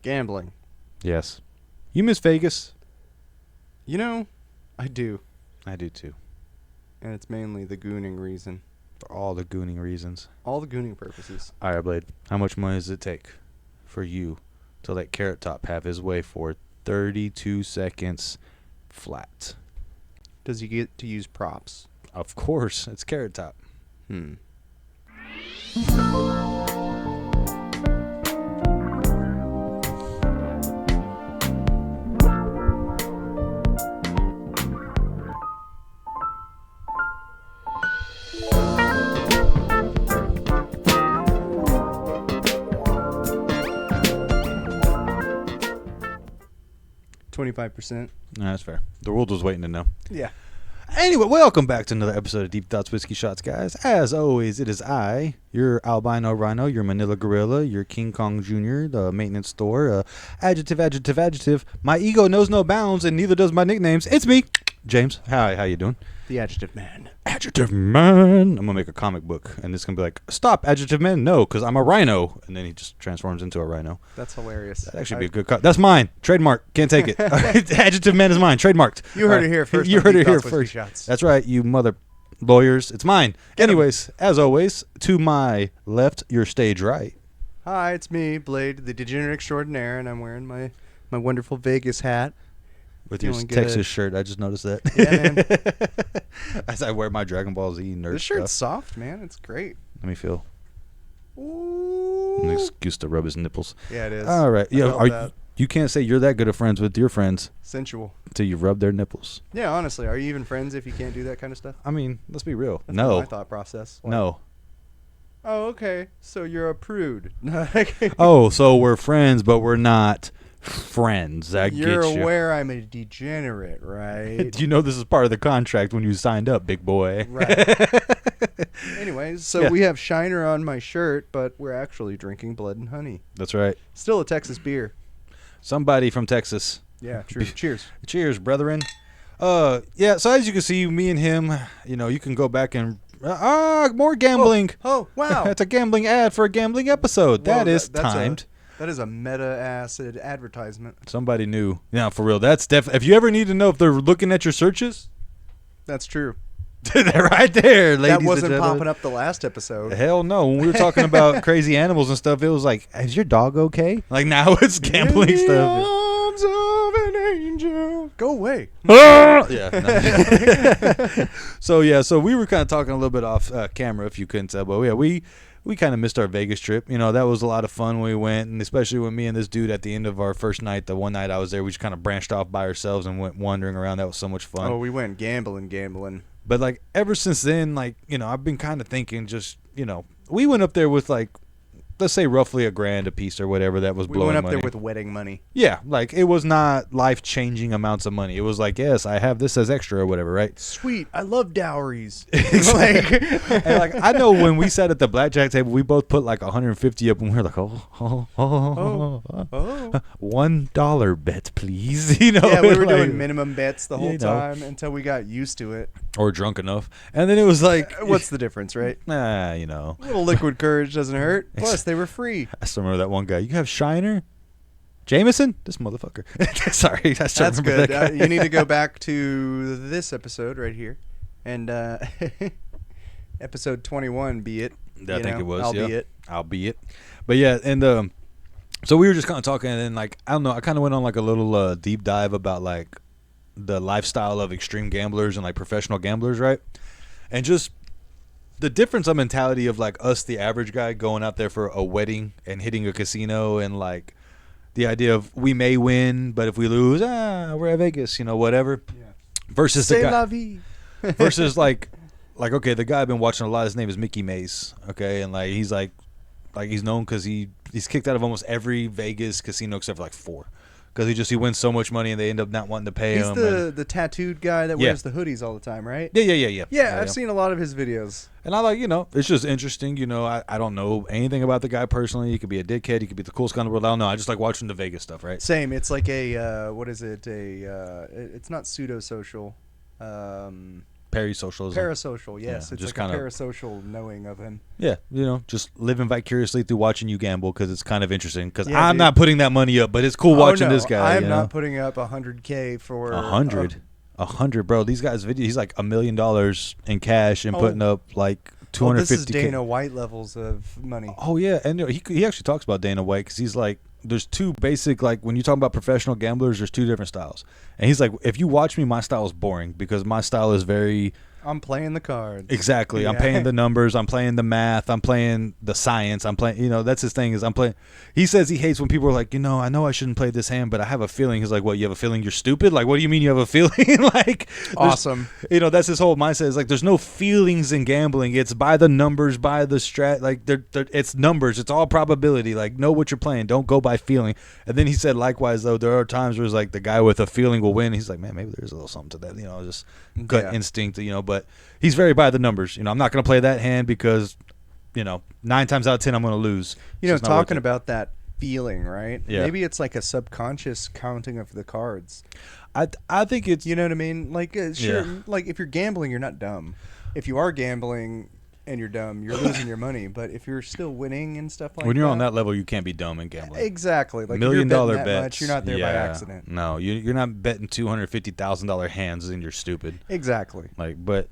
Gambling. Yes. You miss Vegas? You know, I do. I do too. And it's mainly the gooning reason. For all the gooning reasons. All the gooning purposes. All right, Blade. How much money does it take for you to let Carrot Top have his way for 32 seconds flat? Does he get to use props? Of course. It's Carrot Top. 25%. No, that's fair. The world was waiting to know. Yeah. Anyway, welcome back to another episode of Deep Thoughts Whiskey Shots, guys. As always, it is I, your albino rhino, your Manila gorilla, your King Kong Jr., the maintenance store, adjective. My ego knows no bounds, and neither does my nicknames. It's me, James. Hi, how you doing? The adjective man. Adjective man. I'm gonna make a comic book, and it's gonna be like, stop, adjective man. No, because I'm a rhino, and then he just transforms into a rhino. That's hilarious. That'd actually be a good That's mine. Trademark. Can't take it. Adjective man is mine. Trademarked. You heard it here first. You heard it here Whiskey first. Shots. That's right, you mother lawyers. It's mine. Get 'em. Anyways, as always, to my left, your stage right. Hi, it's me, Blade, the degenerate extraordinaire, and I'm wearing my wonderful Vegas hat. With your Feeling Texas good. shirt, I just noticed that. Yeah, man. As I wear my Dragon Ball Z nerd This shirt's stuff. soft, man. It's great. Let me feel. Ooh. An excuse to rub his nipples. Yeah, it is. All right. I Yeah, felt that. you can't say you're that good of friends with your friends Sensual. until you rub their nipples. Yeah, honestly, are you even friends if you can't do that kind of stuff? I mean, let's be real. That's No. my thought process. Like, No. Oh, okay. So you're a prude. Oh, so we're friends, but we're not friends. I You're get you. aware I'm a degenerate, right? Do you know this is part of the contract when you signed up, big boy? Right. Anyways, so Yeah. we have Shiner on my shirt, but we're actually drinking Blood and Honey. That's right. Still a Texas beer. Somebody from Texas. Yeah, true. Cheers. Cheers, brethren. Yeah, so as you can see, me and him, you can go back and more gambling. Oh, wow. That's a gambling ad for a gambling episode. Whoa, That is that's timed. That is a meta-acid advertisement. Somebody knew. Yeah, for real. That's if you ever need to know if they're looking at your searches, That's true. they're right there, ladies That and wasn't gentlemen. popping up the last episode. Hell no. When we were talking about crazy animals and stuff, it was like, is your dog okay? Like now it's gambling In the stuff. arms of an angel. Go away. Yeah. No. So we were kind of talking a little bit off camera, if you couldn't tell, but yeah, we kind of missed our Vegas trip. That was a lot of fun when we went, and especially when me and this dude at the end of our first night, the one night I was there, we just kind of branched off by ourselves and went wandering around. That was so much fun. Oh, we went gambling. But like ever since then, like, I've been kind of thinking just, we went up there with like, let's say roughly $1,000 a piece or whatever that was We blowing went up money. there with wedding money. Yeah, like it was not life-changing amounts of money. It was like, yes, I have this as extra or whatever, right? Sweet. I love dowries. And like I know when we sat at the blackjack table, we both put like 150 up, and we were like, $1 bet, please. Yeah, we were like, doing minimum bets the whole you know. time until we got used to it. or drunk enough, and then it was like, What's the difference, right? nah, A little liquid courage doesn't hurt. Plus, they were free. I still remember that one guy. You have Shiner, Jameson, this motherfucker. Sorry, I still That's remember good. that guy. You need to go back to this episode right here, and episode 21, be it. I think it was. Albeit. But yeah, and so we were just kind of talking, and then like I don't know, I kind of went on like a little deep dive about like the lifestyle of extreme gamblers and like professional gamblers, right? And just the difference of mentality of like us, the average guy, going out there for a wedding and hitting a casino, and like the idea of we may win, but if we lose, we're at Vegas, whatever. Yeah. Versus C'est the guy. la vie. Versus like okay, the guy I've been watching a lot, his name is Mickey Mays, okay, and like he's he's known because he's kicked out of almost every Vegas casino except for like 4, because he wins so much money and they end up not wanting to pay He's him. the tattooed guy that Yeah. wears the hoodies all the time, right? Yeah. Yeah, I've seen a lot of his videos. And I like, it's just interesting, I don't know anything about the guy personally. He could be a dickhead, he could be the coolest guy in the world. I don't know. I just like watching the Vegas stuff, right? Same. It's like a what is it? It's not pseudo social. Parasocialism. Parasocial, yes. Yeah, it's just like a kinda- parasocial knowing of him. Yeah, just living vicariously through watching you gamble because it's kind of interesting. Because Yeah, I'm dude. not putting that money up, but it's cool watching no, this guy. I'm you not know? putting up 100K for 100, bro. These guys' video. He's like $1 million in cash and Oh. putting up like Oh, this is 250K. Dana White levels of money. Oh yeah, and he actually talks about Dana White because he's like, there's two basic, like when you talk about professional gamblers, there's two different styles, and he's like, if you watch me, my style is boring because my style is very I'm playing the cards. exactly. I'm Yeah. playing the numbers. I'm playing the math. I'm playing the science. I'm playing. That's his thing. Is I'm playing. He says he hates when people are like, I know I shouldn't play this hand, but I have a feeling. He's like, what? You have a feeling you're stupid? Like, what do you mean you have a feeling? Like, Awesome. that's his whole mindset. Is like, there's no feelings in gambling. It's by the numbers, by the strat. Like, it's numbers. It's all probability. Like, know what you're playing. Don't go by feeling. And then he said, likewise, though, there are times where it's like the guy with a feeling will win. He's like, man, maybe there's a little something to that. Just gut instinct. But he's very by the numbers. I'm not going to play that hand because, 9 times out of 10 I'm going to lose. Talking about that feeling, right? Yeah. Maybe it's like a subconscious counting of the cards. I think it's You know what I mean? Like, sure, Yeah. like if you're gambling, you're not dumb. If you are gambling and you're dumb, you're losing your money. But if you're still winning and stuff like that. when you're on that level, you can't be dumb in gambling. Exactly. Like, $1 million if you're betting that bets. much, you're not there by accident. No, you're not betting $250,000 hands and you're stupid. Exactly. But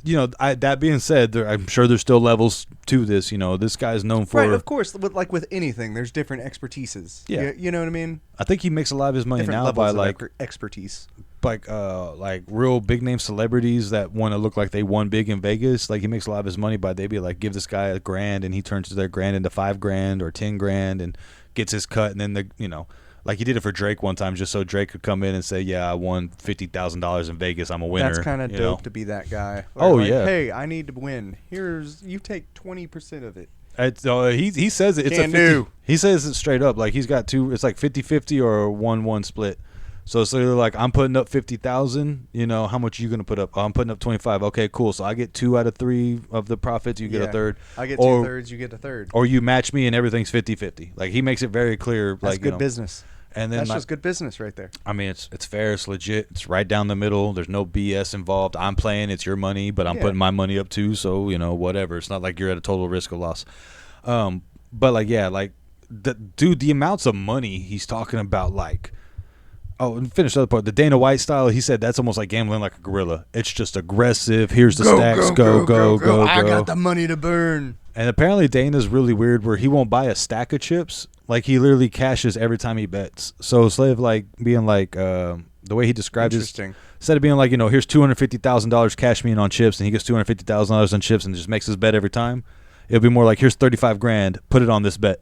that being said, I'm sure there's still levels to this. This guy's known for. Right, of course. But like with anything, there's different expertises. Yeah. You know what I mean? I think he makes a lot of his money Different now levels by of like expertise. like real big name celebrities that want to look like they won big in Vegas. Like he makes a lot of his money by they be like, give this guy $1,000 and he turns their grand into $5,000 or $10,000 and gets his cut. And then like he did it for Drake one time just so Drake could come in and say, yeah, I won $50,000 in Vegas. I'm a winner. That's kind of you dope know? to be that guy. Oh, Like, yeah. Hey, I need to win. You take 20% of it. It's, he says it. It's Can a 50, do. He says it straight up. Like he's got two. It's like 50-50 or 1-1 split. So it's literally like I'm putting up 50,000. How much are you gonna put up? Oh, I'm putting up 25. Okay, cool. So I get 2 out of 3 of the profits. You get a third. I get Or- 2/3. You get a third. Or you match me and everything's 50-50. Like he makes it very clear. That's like good business. And then That's like, just good business right there. I mean, it's fair. It's legit. It's right down the middle. There's no BS involved. I'm playing. It's your money, but I'm Yeah. putting my money up too. So whatever. It's not like you're at a total risk of loss. But like the amounts of money he's talking about, like. Oh, and finish the other part. The Dana White style, he said that's almost like gambling like a gorilla. It's just aggressive. Here's the stacks. Go. I got the money to burn. And apparently Dana's really weird where he won't buy a stack of chips. Like he literally cashes every time he bets. So instead of like being like the way he described it, Interesting. instead of being like, here's $250,000 cash me in on chips and he gets $250,000 on chips and just makes his bet every time, it'll be more like, here's $35,000, put it on this bet.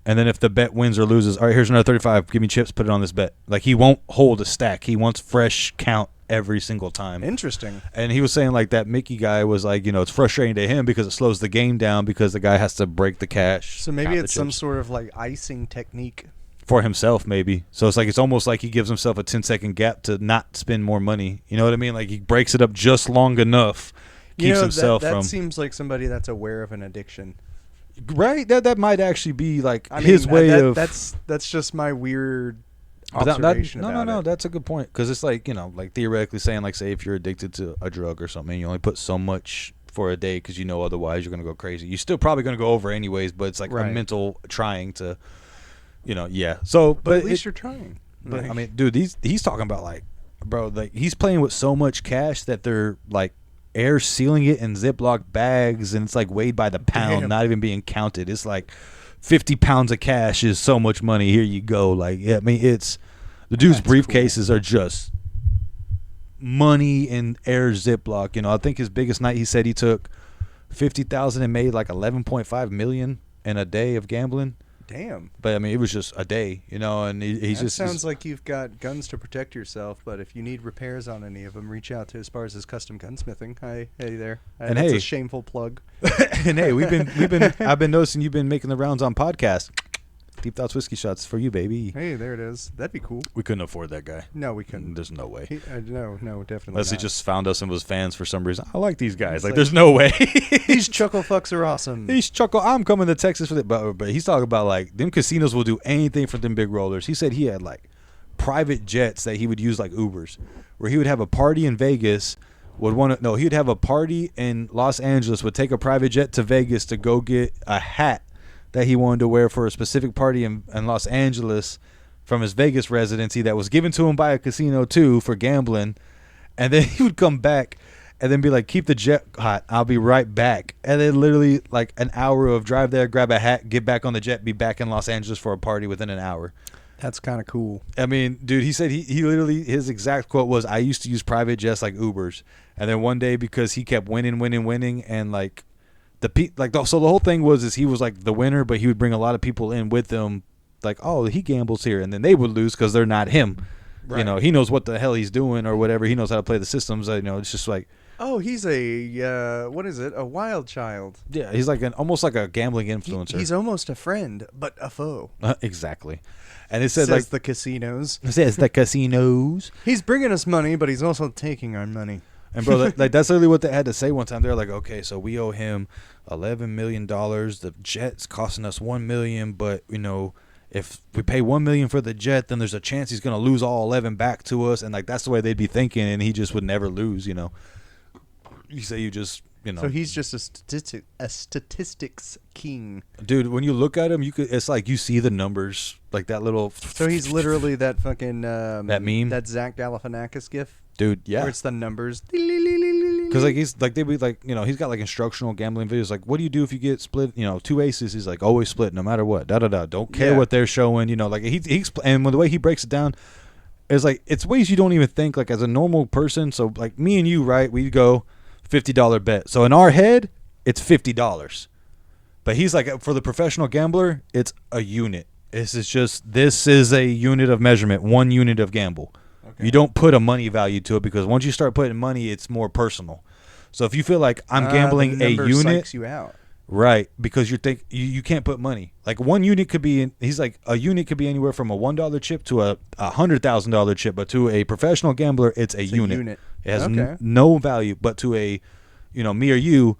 And then if the bet wins or loses, all right, here's another 35. Give me chips, put it on this bet. Like he won't hold a stack. He wants fresh count every single time. Interesting. And he was saying like that Mickey guy was like, it's frustrating to him because it slows the game down because the guy has to break the cash. So maybe count the it's some chips. sort of like icing technique. For himself, maybe. So it's almost like he gives himself a 10-second gap to not spend more money. You know what I mean? Like he breaks it up just long enough, keeps himself that from. seems like somebody that's aware of an addiction. Right? That might actually be like I mean, his way of. That's just my weird But that- observation no, about it. that's a good point because it's like like theoretically saying like say if you're addicted to a drug or something, you only put so much for a day because otherwise you're gonna go crazy. You're still probably gonna go over anyways, but it's like a Right. mental trying to, yeah. So, But at least you're trying. But Like, I mean, dude, he's talking about like, bro, like he's playing with so much cash that they're like air sealing it in Ziploc bags, and it's like weighed by the pound, Damn. not even being counted. It's like 50 pounds of cash is so much money. Here you go. Like, I mean, it's the dude's That's briefcases are just money in air Ziploc. I think his biggest night, he said he took 50,000 and made like 11.5 million in a day of gambling. damn. But I mean, it was just a day, and he's That just sounds like you've got guns to protect yourself, but if you need repairs on any of them, reach out to Esparza's Custom Gunsmithing. Hey there. And that's hey. a shameful plug. And hey, I've been noticing you've been making the rounds on podcasts. Deep Thoughts Whiskey Shots for you, baby. Hey, there it is. That'd be cool. We couldn't afford that guy. No, we couldn't. There's no way. No, definitely Unless he not. just found us and was fans for some reason. I like these guys. It's Like, like- there's no way. These chuckle fucks are awesome. He's chuckle. I'm coming to Texas for that. But he's talking about like them casinos will do anything for them big rollers. He said he had like private jets that he would use like Ubers, where he would have a party in Vegas would want to. No, he'd have a party in Los Angeles. Would take a private jet to Vegas to go get a hat that he wanted to wear for a specific party in Los Angeles from his Vegas residency that was given to him by a casino too for gambling. And then he would come back and then be like, keep the jet hot. I'll be right back. And then literally like an hour of drive there, grab a hat, get back on the jet, be back in Los Angeles for a party within an hour. That's kind of cool. I mean, dude, he said he literally, his exact quote was, I used to use private jets like Ubers. And then one day, because he kept winning, and like so the whole thing is he was like the winner, but he would bring a lot of people in with him. Like, oh, he gambles here. And then they would lose because they're not him. Right. You know, he knows what the hell he's doing or whatever. He knows how to play the systems. You know, it's just like, oh, he's a what is it? A wild child. Yeah, he's like almost like a gambling influencer. He's almost a friend, but a foe. Exactly. And it says like the casinos. It says the casinos. He's bringing us money, but he's also taking our money. And bro, that's literally what they had to say one time. They're like, okay, so we owe him $11 million. The jet's costing us $1 million, but you know, if we pay $1 million for the jet, then there's a chance he's gonna lose all 11 back to us. And like that's the way they'd be thinking, and he just would never lose. You know, you say you just. You know. So he's just a statistics king, dude. When you look at him, it's like you see the numbers, like that little. So he's literally that fucking that meme, that Zach Galifianakis gif, dude. Yeah, where it's the numbers. Because like he's like they'd be like, you know, he's got like instructional gambling videos. Like, what do you do if you get split? You know, 2 aces. He's like, always split, no matter what. Da da da. Don't care what they're showing. You know, like he's and the way he breaks it down, is like it's ways you don't even think. Like as a normal person, so like me and you, right? We go. $50 bet. So in our head, it's $50. But he's like, for the professional gambler, it's a unit. This is a unit of measurement, 1 unit of gamble. Okay. You don't put a money value to it because once you start putting money, it's more personal. So if you feel like I'm gambling a unit, psychs you out. Right? Because you can't put money. Like 1 unit could be. He's like a unit could be anywhere from a $1 chip to a $100,000 chip, but to a professional gambler, it's a unit. It has no value, but to a, you know, me or you,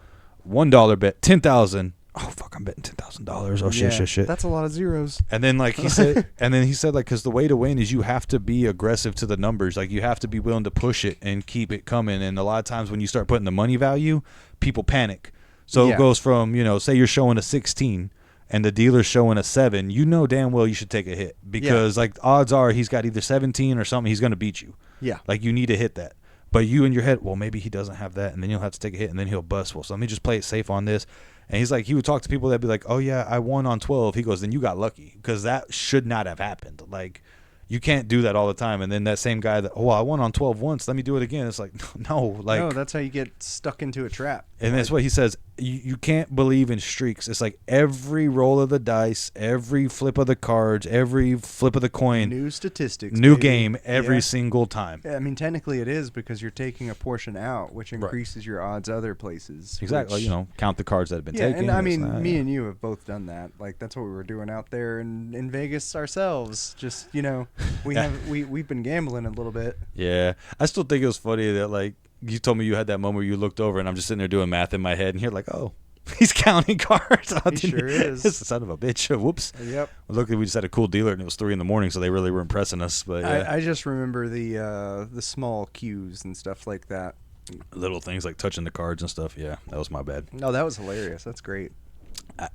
$1 bet, 10,000. Oh fuck, I'm betting $10,000. Oh shit. That's a lot of zeros. And then like he said, like, because the way to win is you have to be aggressive to the numbers. Like you have to be willing to push it and keep it coming. And a lot of times when you start putting the money value, people panic. So it goes from, you know, say you're showing a 16 and the dealer's showing a 7. You know damn well you should take a hit because like odds are he's got either 17 or something. He's going to beat you. Yeah. Like you need to hit that. But you in your head, well, maybe he doesn't have that, and then you'll have to take a hit, and then he'll bust. Well, so let me just play it safe on this. And he's like, he would talk to people that'd be like, oh, yeah, I won on 12. He goes, then you got lucky because that should not have happened. Like, you can't do that all the time. And then that same guy that, oh, I won on 12 once. Let me do it again. It's like, no. Like, no, that's how you get stuck into a trap. And that's what he says. You can't believe in streaks. It's like every roll of the dice, every flip of the cards, every flip of the coin. New statistics. New game every single time. I mean, technically it is because you're taking a portion out, which increases your odds other places. Exactly. You know, count the cards that have been taken. And I mean, me and you have both done that. Like, that's what we were doing out there in Vegas ourselves. Just, you know, we've been gambling a little bit. Yeah. I still think it was funny that, like, you told me you had that moment where you looked over and I'm just sitting there doing math in my head and you're like, oh, he's counting cards. He sure is. It's the son of a bitch. Whoops. Yep. Well, luckily we just had a cool dealer and it was 3 a.m, so they really were impressing us. But I just remember the small cues and stuff like that. Little things like touching the cards and stuff. Yeah, that was my bad. No, that was hilarious. That's great.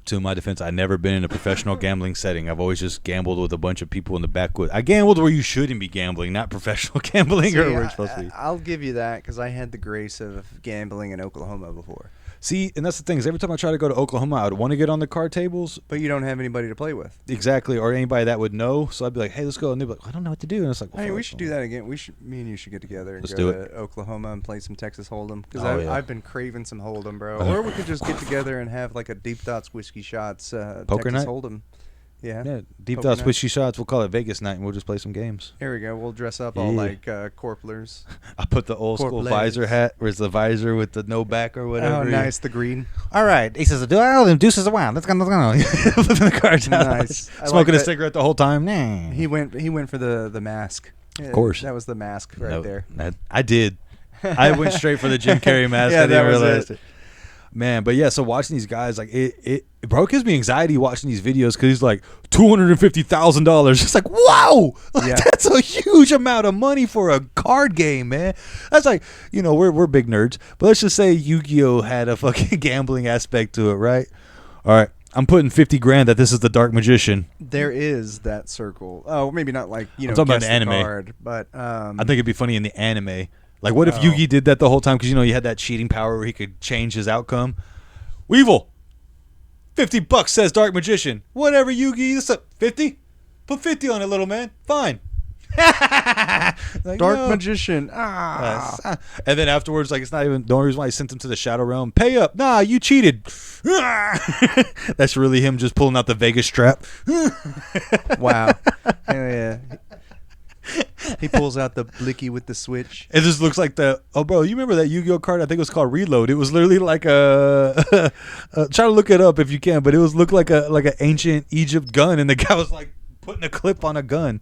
To my defense, I've never been in a professional gambling setting. I've always just gambled with a bunch of people in the backwoods. I gambled where you shouldn't be gambling, not professional gambling or where it's supposed to be. I'll give you that because I had the grace of gambling in Oklahoma before. See, and that's the thing is every time I try to go to Oklahoma, I would want to get on the card tables. But you don't have anybody to play with. Exactly, or anybody that would know. So I'd be like, hey, let's go. And they'd be like, I don't know what to do. And it's like, well, hey, we should do that again. Me and you should get together and go to Oklahoma and play some Texas Hold'em. Because I've been craving some Hold'em, bro. Or we could just get together and have like a Deep Thoughts Whiskey Shots Poker Texas night? Hold'em. Yeah, Deep Thoughts Whiskey Shots. We'll call it Vegas night, and we'll just play some games. Here we go. We'll dress up all like corplers. I put the old school visor hat. Where's the visor with the no back or whatever? Oh, nice, the green. All right, he says, "All them deuces are wild. Let's go." Flipping the cards out. Nice. Smoking a cigarette the whole time. Nah. He went for the mask. Of course, that was the mask right there. I did. I went straight for the Jim Carrey mask. Yeah, I didn't realize it. Man, but yeah, so watching these guys, like bro, it gives me anxiety watching these videos because he's like $250,000. It's like, whoa, like, Yeah. that's a huge amount of money for a card game, man. That's like, we're big nerds, but let's just say Yu-Gi-Oh had a fucking gambling aspect to it, right? All right, I'm putting 50 grand that this is the Dark Magician. There is that circle. Oh, maybe not like I'm talking about guess the anime. card, but I think it'd be funny in the anime. Like, what if Yugi did that the whole time? Because, you had that cheating power where he could change his outcome. Weevil, $50 says Dark Magician. Whatever, Yugi. This up 50? Put 50 on it, little man. Fine. Like, Dark Magician. Ah. And then afterwards, like, it's not even the only reason why he sent him to the Shadow Realm. Pay up. Nah, you cheated. That's really him just pulling out the Vegas strap. Wow. Hell yeah. He pulls out the blicky with the switch. It just looks like bro, you remember that Yu-Gi-Oh card? I think it was called Reload. It was literally like try to look it up if you can, but it was looked like an ancient Egypt gun, and the guy was like putting a clip on a gun.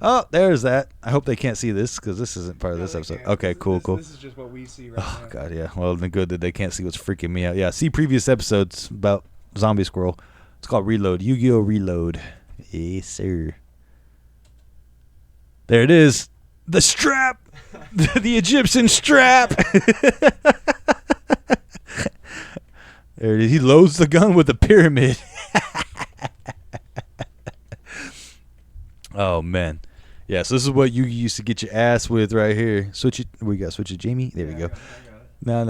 Oh, there's that. I hope they can't see this because this isn't part of this episode. Okay, cool. This is just what we see right now. Oh god, yeah. Well, then good that they can't see what's freaking me out. Yeah, see previous episodes about Zombie Squirrel. It's called Reload. Yu-Gi-Oh Reload. Yes, sir. There it is. The strap. The Egyptian strap. There it is. He loads the gun with a pyramid. Oh, man. Yeah, so this is what you used to get your ass with right here. Switch it. We got switch it, Jamie. There we go. No,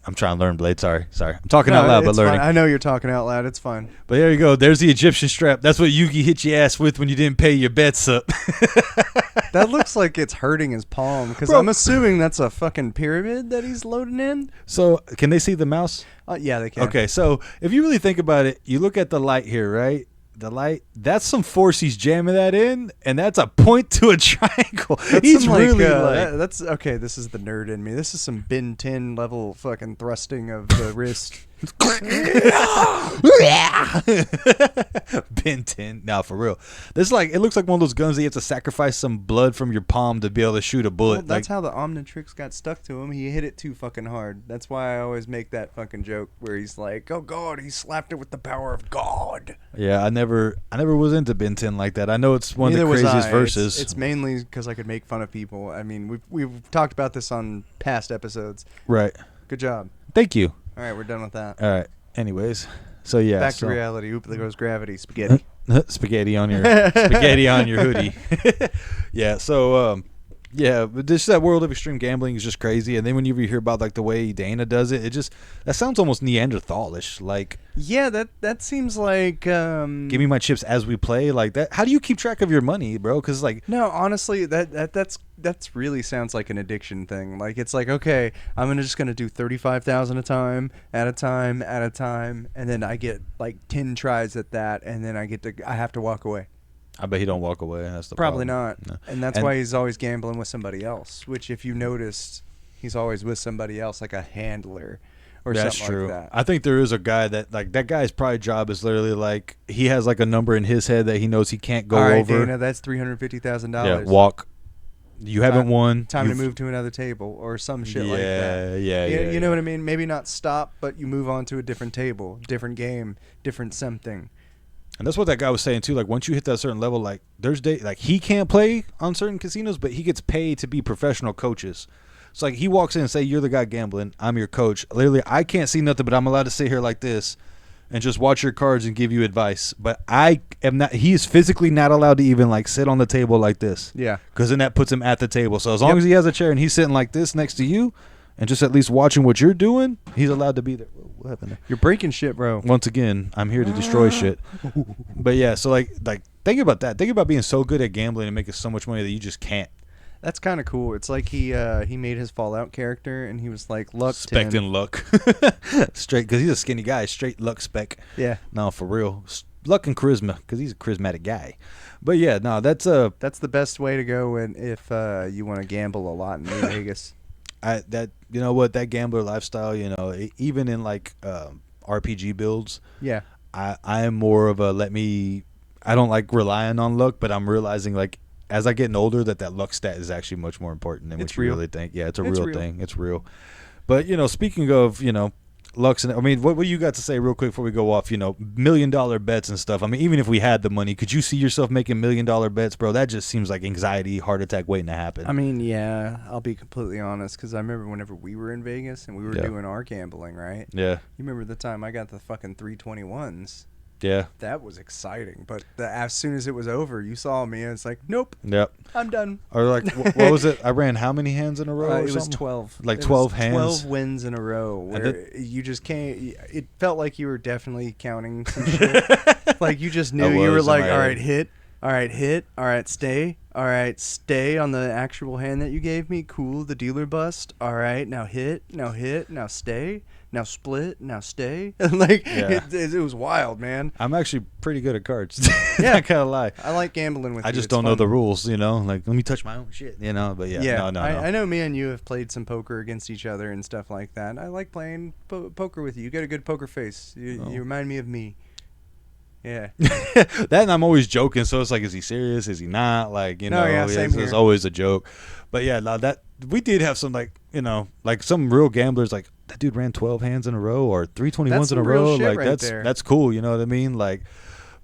I'm trying to learn Blade. Sorry. I'm talking out loud, but learning. Fine. I know you're talking out loud. It's fine. But there you go. There's the Egyptian strap. That's what Yugi hit your ass with when you didn't pay your bets up. That looks like it's hurting his palm because I'm assuming that's a fucking pyramid that he's loading in. So can they see the mouse? Yeah, they can. Okay, so if you really think about it, you look at the light here, right? The light, that's some force he's jamming that in, and that's a point to a triangle. He's really that's okay. This is the nerd in me. This is some Ben 10 level fucking thrusting of the wrist. Ben 10. Now for real. This it looks like one of those guns that you have to sacrifice some blood from your palm to be able to shoot a bullet. Well, that's how the Omnitrix got stuck to him. He hit it too fucking hard. That's why I always make that fucking joke where he's like, "Oh God, he slapped it with the power of God." Yeah, I never was into Ben 10 like that. I know it's one of the craziest verses. It's mainly because I could make fun of people. I mean, we've talked about this on past episodes. Right. Good job. Thank you. All right, we're done with that. All right. Anyways, so yeah. Back to reality. Oop, there goes gravity. Spaghetti. Spaghetti on your hoodie. Yeah. So yeah, but this that world of extreme gambling is just crazy. And then when you hear about like the way Dana does it, that sounds almost Neanderthalish. Like, yeah, that seems like give me my chips as we play. Like that. How do you keep track of your money, bro? Because like, no, honestly, that's really sounds like an addiction thing. Like it's like, okay, I'm just gonna do 35,000 a time, at a time, and then I get like 10 tries at that, and then I have to walk away. I bet he don't walk away. That's the Probably problem. not. No. And that's why he's always gambling with somebody else, which if you noticed, he's always with somebody else, like a handler or that's something true. like that. I think there is a guy that guy's probably job is literally like he has like a number in his head that he knows he can't go All right, over. Dana, that's $350,000. Yeah, walk. You haven't won. Time to move to another table or some shit like that. Yeah. You know what I mean? Maybe not stop, but you move on to a different table, different game, different something. And that's what that guy was saying too. Like once you hit that certain level, like like he can't play on certain casinos, but he gets paid to be professional coaches. So like he walks in and say, "You're the guy gambling. I'm your coach." Literally, I can't see nothing, but I'm allowed to sit here like this and just watch your cards and give you advice. But I am not. He is physically not allowed to even like sit on the table like this. Yeah. Because then that puts him at the table. So as long as he has a chair and he's sitting like this next to you, and just at least watching what you're doing, he's allowed to be there. What happened there? You're breaking shit, bro. Once again, I'm here to destroy shit. But yeah, so like think about that. Think about being so good at gambling and making so much money that you just can't. That's kind of cool. It's like he made his Fallout character, and he was like luck. Specting luck. Straight, because he's a skinny guy. Straight luck spec. Yeah. No, for real. Luck and charisma, because he's a charismatic guy. But yeah, no, that's the best way to go if you want to gamble a lot in Vegas. You know what, that gambler lifestyle, even in like RPG builds, yeah, I am more of a I don't like relying on luck, but I'm realizing like as I get older that luck stat is actually much more important than what you really think. Yeah, it's a real thing. It's real. But speaking of Lux, and I mean, what you got to say real quick before we go off? $1 million bets and stuff. I mean, even if we had the money, could you see yourself making $1 million bets, bro? That just seems like anxiety, heart attack waiting to happen. I mean, yeah, I'll be completely honest, because I remember whenever we were in Vegas and we were doing our gambling, right? Yeah. You remember the time I got the fucking 321s? Yeah. That was exciting, but as soon as it was over, you saw me, and it's like, nope. Yep. I'm done. Or like, what was it? I ran how many hands in a row? It was 12. Like 12 hands? 12 wins in a row, where you just can't. It felt like you were definitely counting some shit. Like you just knew you were like, all right, hit. All right, hit. All right, stay. All right, stay on the actual hand that you gave me. Cool, the dealer bust. All right, now hit. Now hit. Now stay. Now split. Now stay. Like it was wild, man. I'm actually pretty good at cards. Yeah, I can't lie. I like gambling with you. I just It's don't know fun. the rules, Like, let me touch my own shit, But yeah, no. I know me and you have played some poker against each other and stuff like that. I like playing poker with you. You got a good poker face. You remind me of me. Yeah. That, and I'm always joking, so it's like, is he serious? Is he not? Like, same here. It's always a joke. But yeah, no, that we did have some like some real gamblers, like that dude ran 12 hands in a row or 321s That's in a some real row. shit Like right there. that's cool, you know what I mean? Like,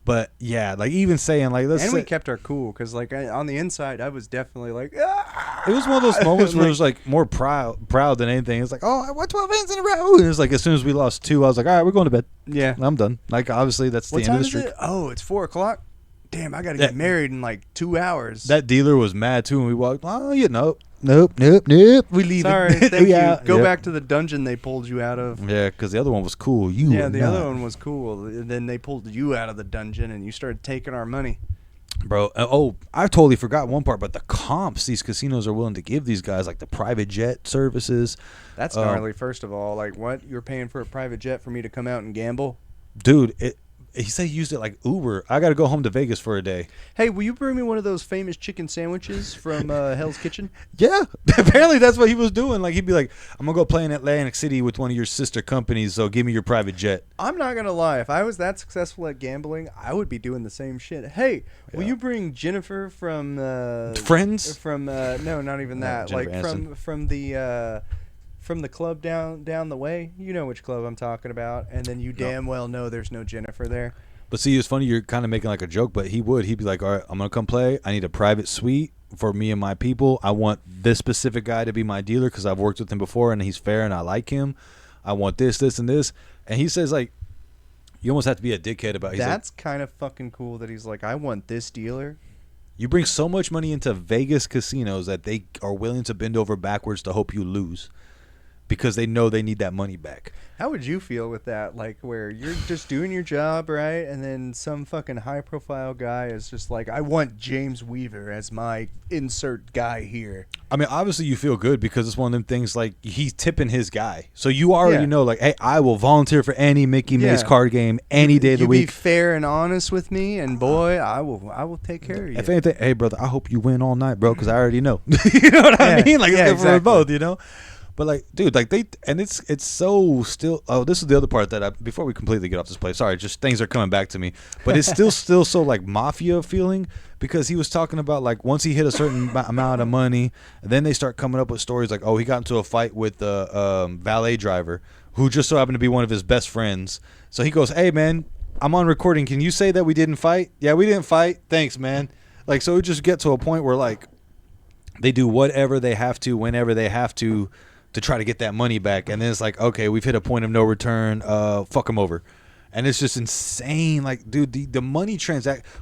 but yeah, like even saying like And we kept our cool, because like on the inside, I was definitely like, ah! It was one of those moments where it was like more proud than anything. It's like, oh, I won 12 hands in a row. And it's like as soon as we lost 2, I was like, all right, we're going to bed. Yeah, I'm done. Like obviously that's what the end time of the is streak. it? Oh, it's 4:00. Damn, I gotta get married in like 2 hours. That dealer was mad too, and we walked. Oh, nope. We leave. Sorry, it. thank you. Yeah. Go back to the dungeon they pulled you out of. Yeah, because the other one was cool. The other one was cool. And then they pulled you out of the dungeon, and you started taking our money. Bro, I totally forgot one part, but the comps these casinos are willing to give these guys, like the private jet services. That's gnarly. First of all, like what? You're paying for a private jet for me to come out and gamble? Dude, he said he used it like Uber. I got to go home to Vegas for a day. Hey, will you bring me one of those famous chicken sandwiches from Hell's Kitchen? Yeah, apparently that's what he was doing. Like he'd be like, "I'm gonna go play in Atlantic City with one of your sister companies, so give me your private jet." I'm not gonna lie. If I was that successful at gambling, I would be doing the same shit. Hey, will you bring Jennifer from Friends? From no, not even that. Jennifer Like Aniston. from the club down the way. You know which club I'm talking about. And then you damn well know there's no Jennifer there. But see, it's funny. You're kind of making like a joke, but he'd be like, "All right, I'm gonna come play. I need a private suite for me and my people. I want this specific guy to be my dealer because I've worked with him before and he's fair and I like him. I want this, this, and this." And he says like, you almost have to be a dickhead about it. That's kind of fucking cool that he's like, I want this dealer. You bring so much money into Vegas casinos that they are willing to bend over backwards to hope you lose because they know they need that money back. How would you feel with that? Like, where you're just doing your job, right? And then some fucking high-profile guy is just like, I want James Weaver as my insert guy here. I mean, obviously you feel good because it's one of them things like he's tipping his guy. So you already know, like, hey, I will volunteer for any Mickey Maze card game any day of the week. You be fair and honest with me, and boy, I will take care of you. If anything, hey, brother, I hope you win all night, bro, because I already know. You know what I mean? Like, it's good for both, you know? But like, dude, like it's so still. Oh, this is the other part that before we completely get off this place. Sorry, just things are coming back to me. But it's still so like mafia feeling because he was talking about like once he hit a certain amount of money, then they start coming up with stories like, oh, he got into a fight with the valet driver who just so happened to be one of his best friends. So he goes, "Hey man, I'm on recording. Can you say that we didn't fight?" "Yeah, we didn't fight. Thanks, man." Like, so it just get to a point where like they do whatever they have to, whenever they have to try to get that money back. And then it's like, okay, we've hit a point of no return. Fuck them over. And it's just insane. Like, dude, the money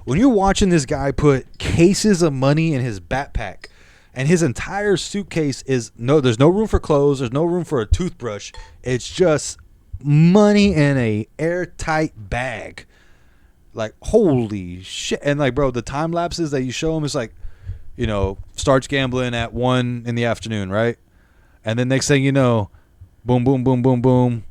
when you're watching this guy put cases of money in his backpack and his entire suitcase there's no room for clothes. There's no room for a toothbrush. It's just money in a airtight bag. Like, holy shit. And like, bro, the time lapses that you show him is like, starts gambling at 1 in the afternoon, right? And then next thing you know, boom, boom, boom, boom, boom.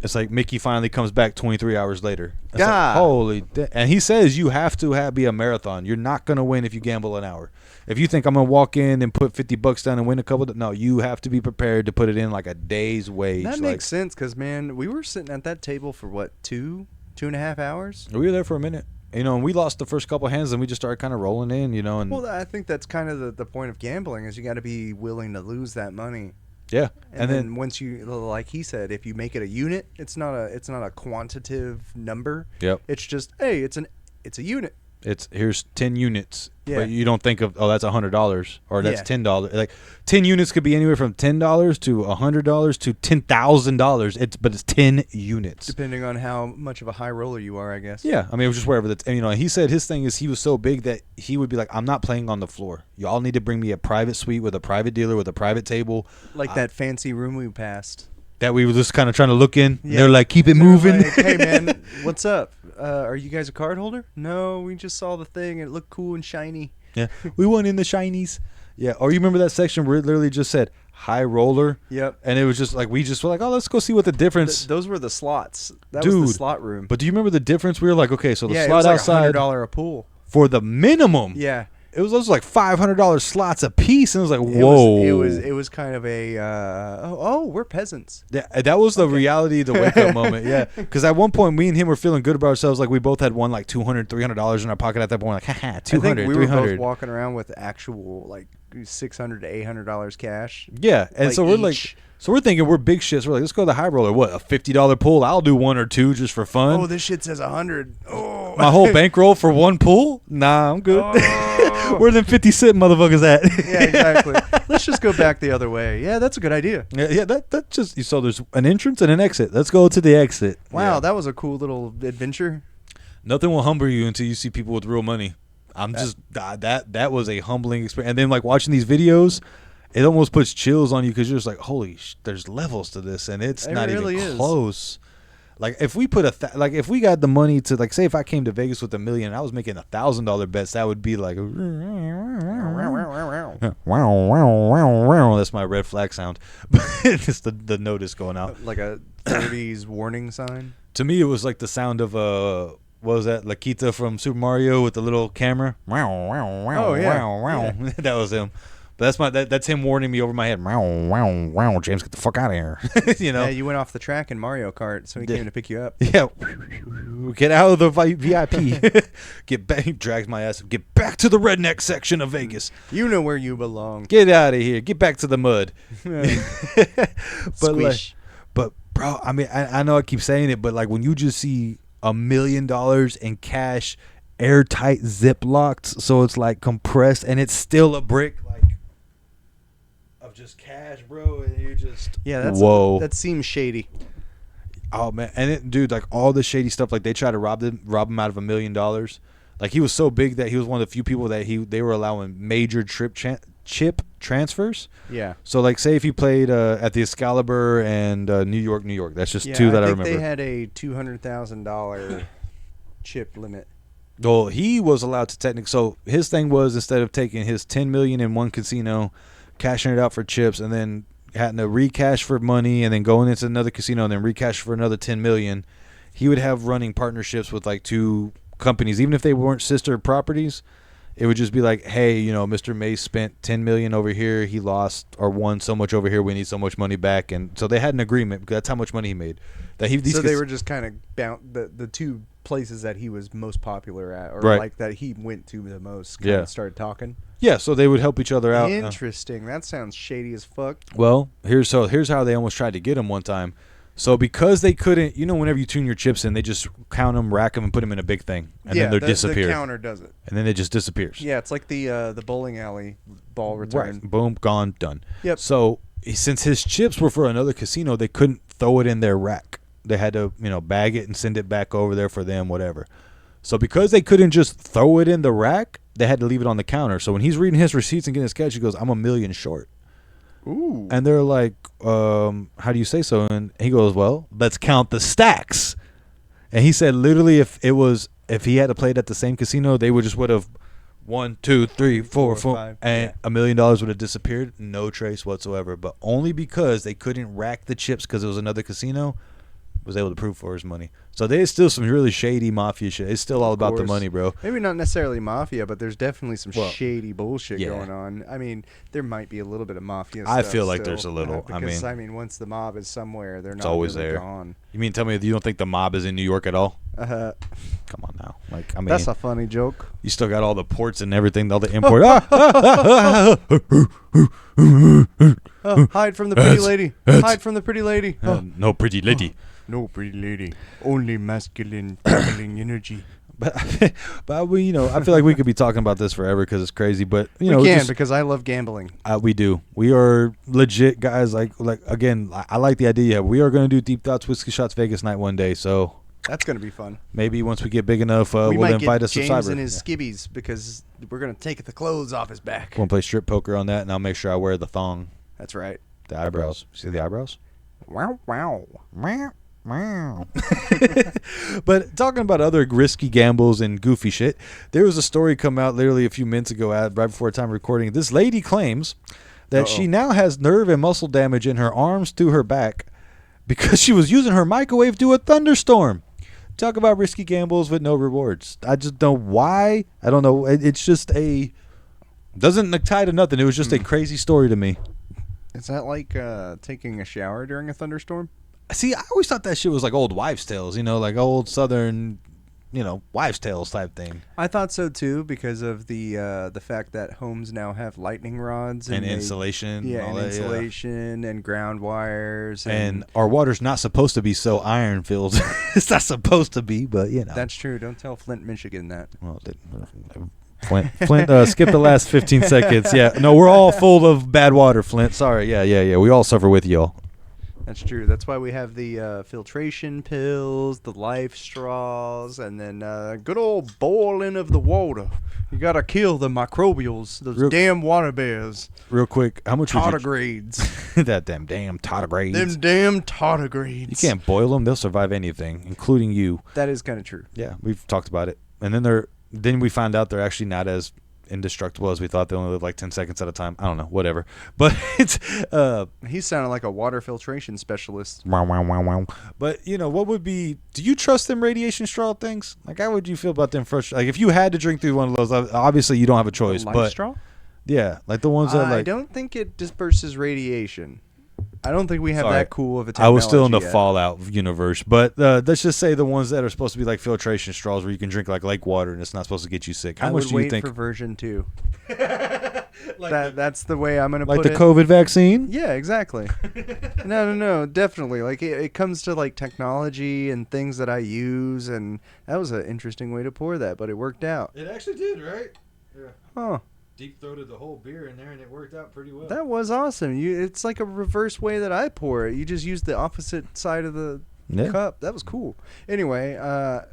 It's like Mickey finally comes back 23 hours later. It's like, holy. And he says you have to be a marathon. You're not going to win if you gamble an hour. If you think I'm going to walk in and put $50 down and win a couple, no, you have to be prepared to put it in like a day's wage. That makes sense because, man, we were sitting at that table for what, 2.5 hours? We were there for a minute. And we lost the first couple hands and we just started kind of rolling in, And well, I think that's kind of the point of gambling is you got to be willing to lose that money. Yeah, And then once you, like he said, if you make it a unit, it's not a quantitative number. Yep. It's just, hey, it's a unit. It's here's 10 units, Yeah. but you don't think of that's $100 or that's Yeah. $10. Like 10 units could be anywhere from $10 to $100 to $10,000. But it's 10 units. Depending on how much of a high roller you are, I guess. Yeah, I mean it was just wherever that's, and, you know. He said his thing is he was so big that he would be like, I'm not playing on the floor. Y'all need to bring me a private suite with a private dealer with a private table. Like that fancy room we passed. That we were just kind of trying to look in. Yeah. They're like, keep it They're moving. like, hey man, what's up? Are you guys a card holder? No, we just saw the thing. It looked cool and shiny. Yeah, we went in the shinies. Yeah, or you remember that section where it literally just said high roller? Yep. And it was just like, we just were like, oh, let's go see what the difference. Those were the slots. That Dude, was the slot room. But do you remember the difference? We were like, okay, so the yeah, slot it was like outside $100 a pool. for the minimum. Yeah. It was those like $500 slots a piece, and it was like, whoa. It was kind of a we're peasants. Yeah, that was the reality, the wake up moment. Yeah, because at one point, me and him were feeling good about ourselves, like we both had won like $200, $300 in our pocket at that point. Like, haha, 200, I think we 300. were both walking around with actual like $600 to $800 cash. Yeah, and like so we're each. like, so we're thinking we're big shits. We're like, let's go to the high roller. What, a $50 pool? I'll do one or two just for fun. Oh, this shit says 100. Oh, My whole bankroll for one pool? Nah, I'm good. Oh. Where them 50 cent motherfuckers at? Yeah, exactly. Let's just go back the other way. Yeah, that's a good idea. Yeah, that just, so there's an entrance and an exit. Let's go to the exit. Wow, Yeah. that was a cool little adventure. Nothing will humble you until you see people with real money. I'm just that was a humbling experience. And then like watching these videos, it almost puts chills on you because you're just like, holy, there's levels to this, and it's It not really even is. close. Like if we put like if we got the money to, like, say if I came to Vegas with $1 million, I was making $1,000 bets, that would be like, wow. That's my red flag sound. But it's the notice going out. Like a 30s warning sign. To me, it was like the sound of what was that, Laquita from Super Mario with the little camera? Oh, yeah. That was him. But that's him warning me over my head. James, get the fuck out of here. You know? Yeah, you went off the track in Mario Kart, so he came to pick you up. Yeah. Get out of the VIP. Get back. He drags my ass. Get back to the redneck section of Vegas. You know where you belong. Get out of here. Get back to the mud. Squish. But bro, I mean, I know I keep saying it, but like when you just see $1 million in cash, airtight, ziplocked, so it's like compressed, and it's still a brick, like, of just cash, bro, and you just, whoa. That seems shady. Oh man, and it, dude, like all the shady stuff, like they tried to rob him out of $1 million. Like he was so big that he was one of the few people that they were allowing major chip transfers. Yeah. So like, say if you played at the Excalibur and New York, that's just two that I remember. They had a $200,000 chip limit. Well, he was allowed to technically. So his thing was, instead of taking his $10 million in one casino, cashing it out for chips, and then having to recash for money, and then going into another casino and then recash for another $10 million, he would have running partnerships with like two companies, even if they weren't sister properties. It would just be like, hey, you know, Mr. Mace spent $10 million over here. He lost or won so much over here. We need so much money back. And so they had an agreement because that's how much money he made. That So they were just kind of the two places that he was most popular at, or right. like that he went to the most, kind of started talking. Yeah, so they would help each other out. Interesting. That sounds shady as fuck. Well, here's how they almost tried to get him one time. So because they couldn't, you know, whenever you tune your chips in, they just count them, rack them, and put them in a big thing, and then they disappear. The counter does it, and then it just disappears. Yeah, it's like the bowling alley ball return. Right. Boom, gone, done. Yep. So since his chips were for another casino, they couldn't throw it in their rack. They had to, you know, bag it and send it back over there for them, whatever. So because they couldn't just throw it in the rack, they had to leave it on the counter. So when he's reading his receipts and getting his cash, he goes, "I'm $1 million short." Ooh. And they're like, how do you say so? And he goes, well, let's count the stacks. And he said, literally, if he had to play it at the same casino, they would have 1, 2, 3, 4, 5, and $1 million would have disappeared. No trace whatsoever. But only because they couldn't rack the chips because it was another casino, was able to prove for his money. So there's still some really shady mafia shit. It's still all about the money, bro. Maybe not necessarily mafia, but there's definitely some shady bullshit going on. I mean, there might be a little bit of mafia stuff. I feel like still, there's a little. Because, I mean, once the mob is somewhere, they're not always really there. gone. You mean tell me you don't think the mob is in New York at all? Uh, Come on now. Like, I mean, that's a funny joke. you still got all the ports and everything, all the import. Hide from the pretty lady. Hide from the pretty lady. No pretty lady. No pretty lady. Only masculine traveling energy. But we, I feel like we could be talking about this forever because it's crazy. But we can because I love gambling. We do. We are legit guys. Like again, I like the idea. We are going to do Deep Thoughts Whiskey Shots Vegas night one day. So that's going to be fun. Maybe once we get big enough, we we'll might invite get us to James Cyber. and his skibbies because we're going to take the clothes off his back. We'll play strip poker on that, and I'll make sure I wear the thong. That's right. The eyebrows. See the eyebrows? Wow, wow. Wow. But talking about other risky gambles and goofy shit, there was a story come out literally a few minutes ago, right before time recording. This lady claims that she now has nerve and muscle damage in her arms to her back because she was using her microwave to a thunderstorm. Talk about risky gambles with no rewards. I just don't know why. I don't know. It's just doesn't tie to nothing. It was just a crazy story to me. Is that like taking a shower during a thunderstorm? See, I always thought that shit was like old wives' tales, like old Southern, wives' tales type thing. I thought so too because of the fact that homes now have lightning rods and insulation, insulation and ground wires, and our water's not supposed to be so iron filled. It's not supposed to be, but that's true. Don't tell Flint, Michigan that. Well, Flint, skip the last 15 seconds. Yeah, no, we're all full of bad water, Flint. Sorry, yeah. We all suffer with y'all. That's true. That's why we have the filtration pills, the life straws, and then good old boiling of the water. You gotta kill the microbials, those damn water bears. Real quick, how much tardigrades? That damn tardigrades. Them damn tardigrades. You can't boil them; they'll survive anything, including you. That is kind of true. Yeah, we've talked about it, and then we find out they're actually not as indestructible as we thought. They only live like 10 seconds at a time. I don't know, whatever. But it's he sounded like a water filtration specialist. Wow. But what would be, do you trust them radiation straw things? Like, how would you feel about them fresh? Like, if you had to drink through one of those, obviously you don't have a choice. Life straw? Yeah, like the ones that I don't think it disperses radiation. I don't think we have that cool of a technology. I was still in the yet. Fallout universe, but let's just say the ones that are supposed to be like filtration straws where you can drink like lake water and it's not supposed to get you sick. How much do you think? I would wait for version 2. That's the way I'm going to put it. Like the COVID vaccine? Yeah, exactly. No, definitely. Like it comes to like technology and things that I use, and that was an interesting way to pour that, but it worked out. It actually did, right? Yeah. Huh. Deep-throated the whole beer in there, and it worked out pretty well. That was awesome. It's like a reverse way that I pour it. You just use the opposite side of the cup. That was cool. Anyway,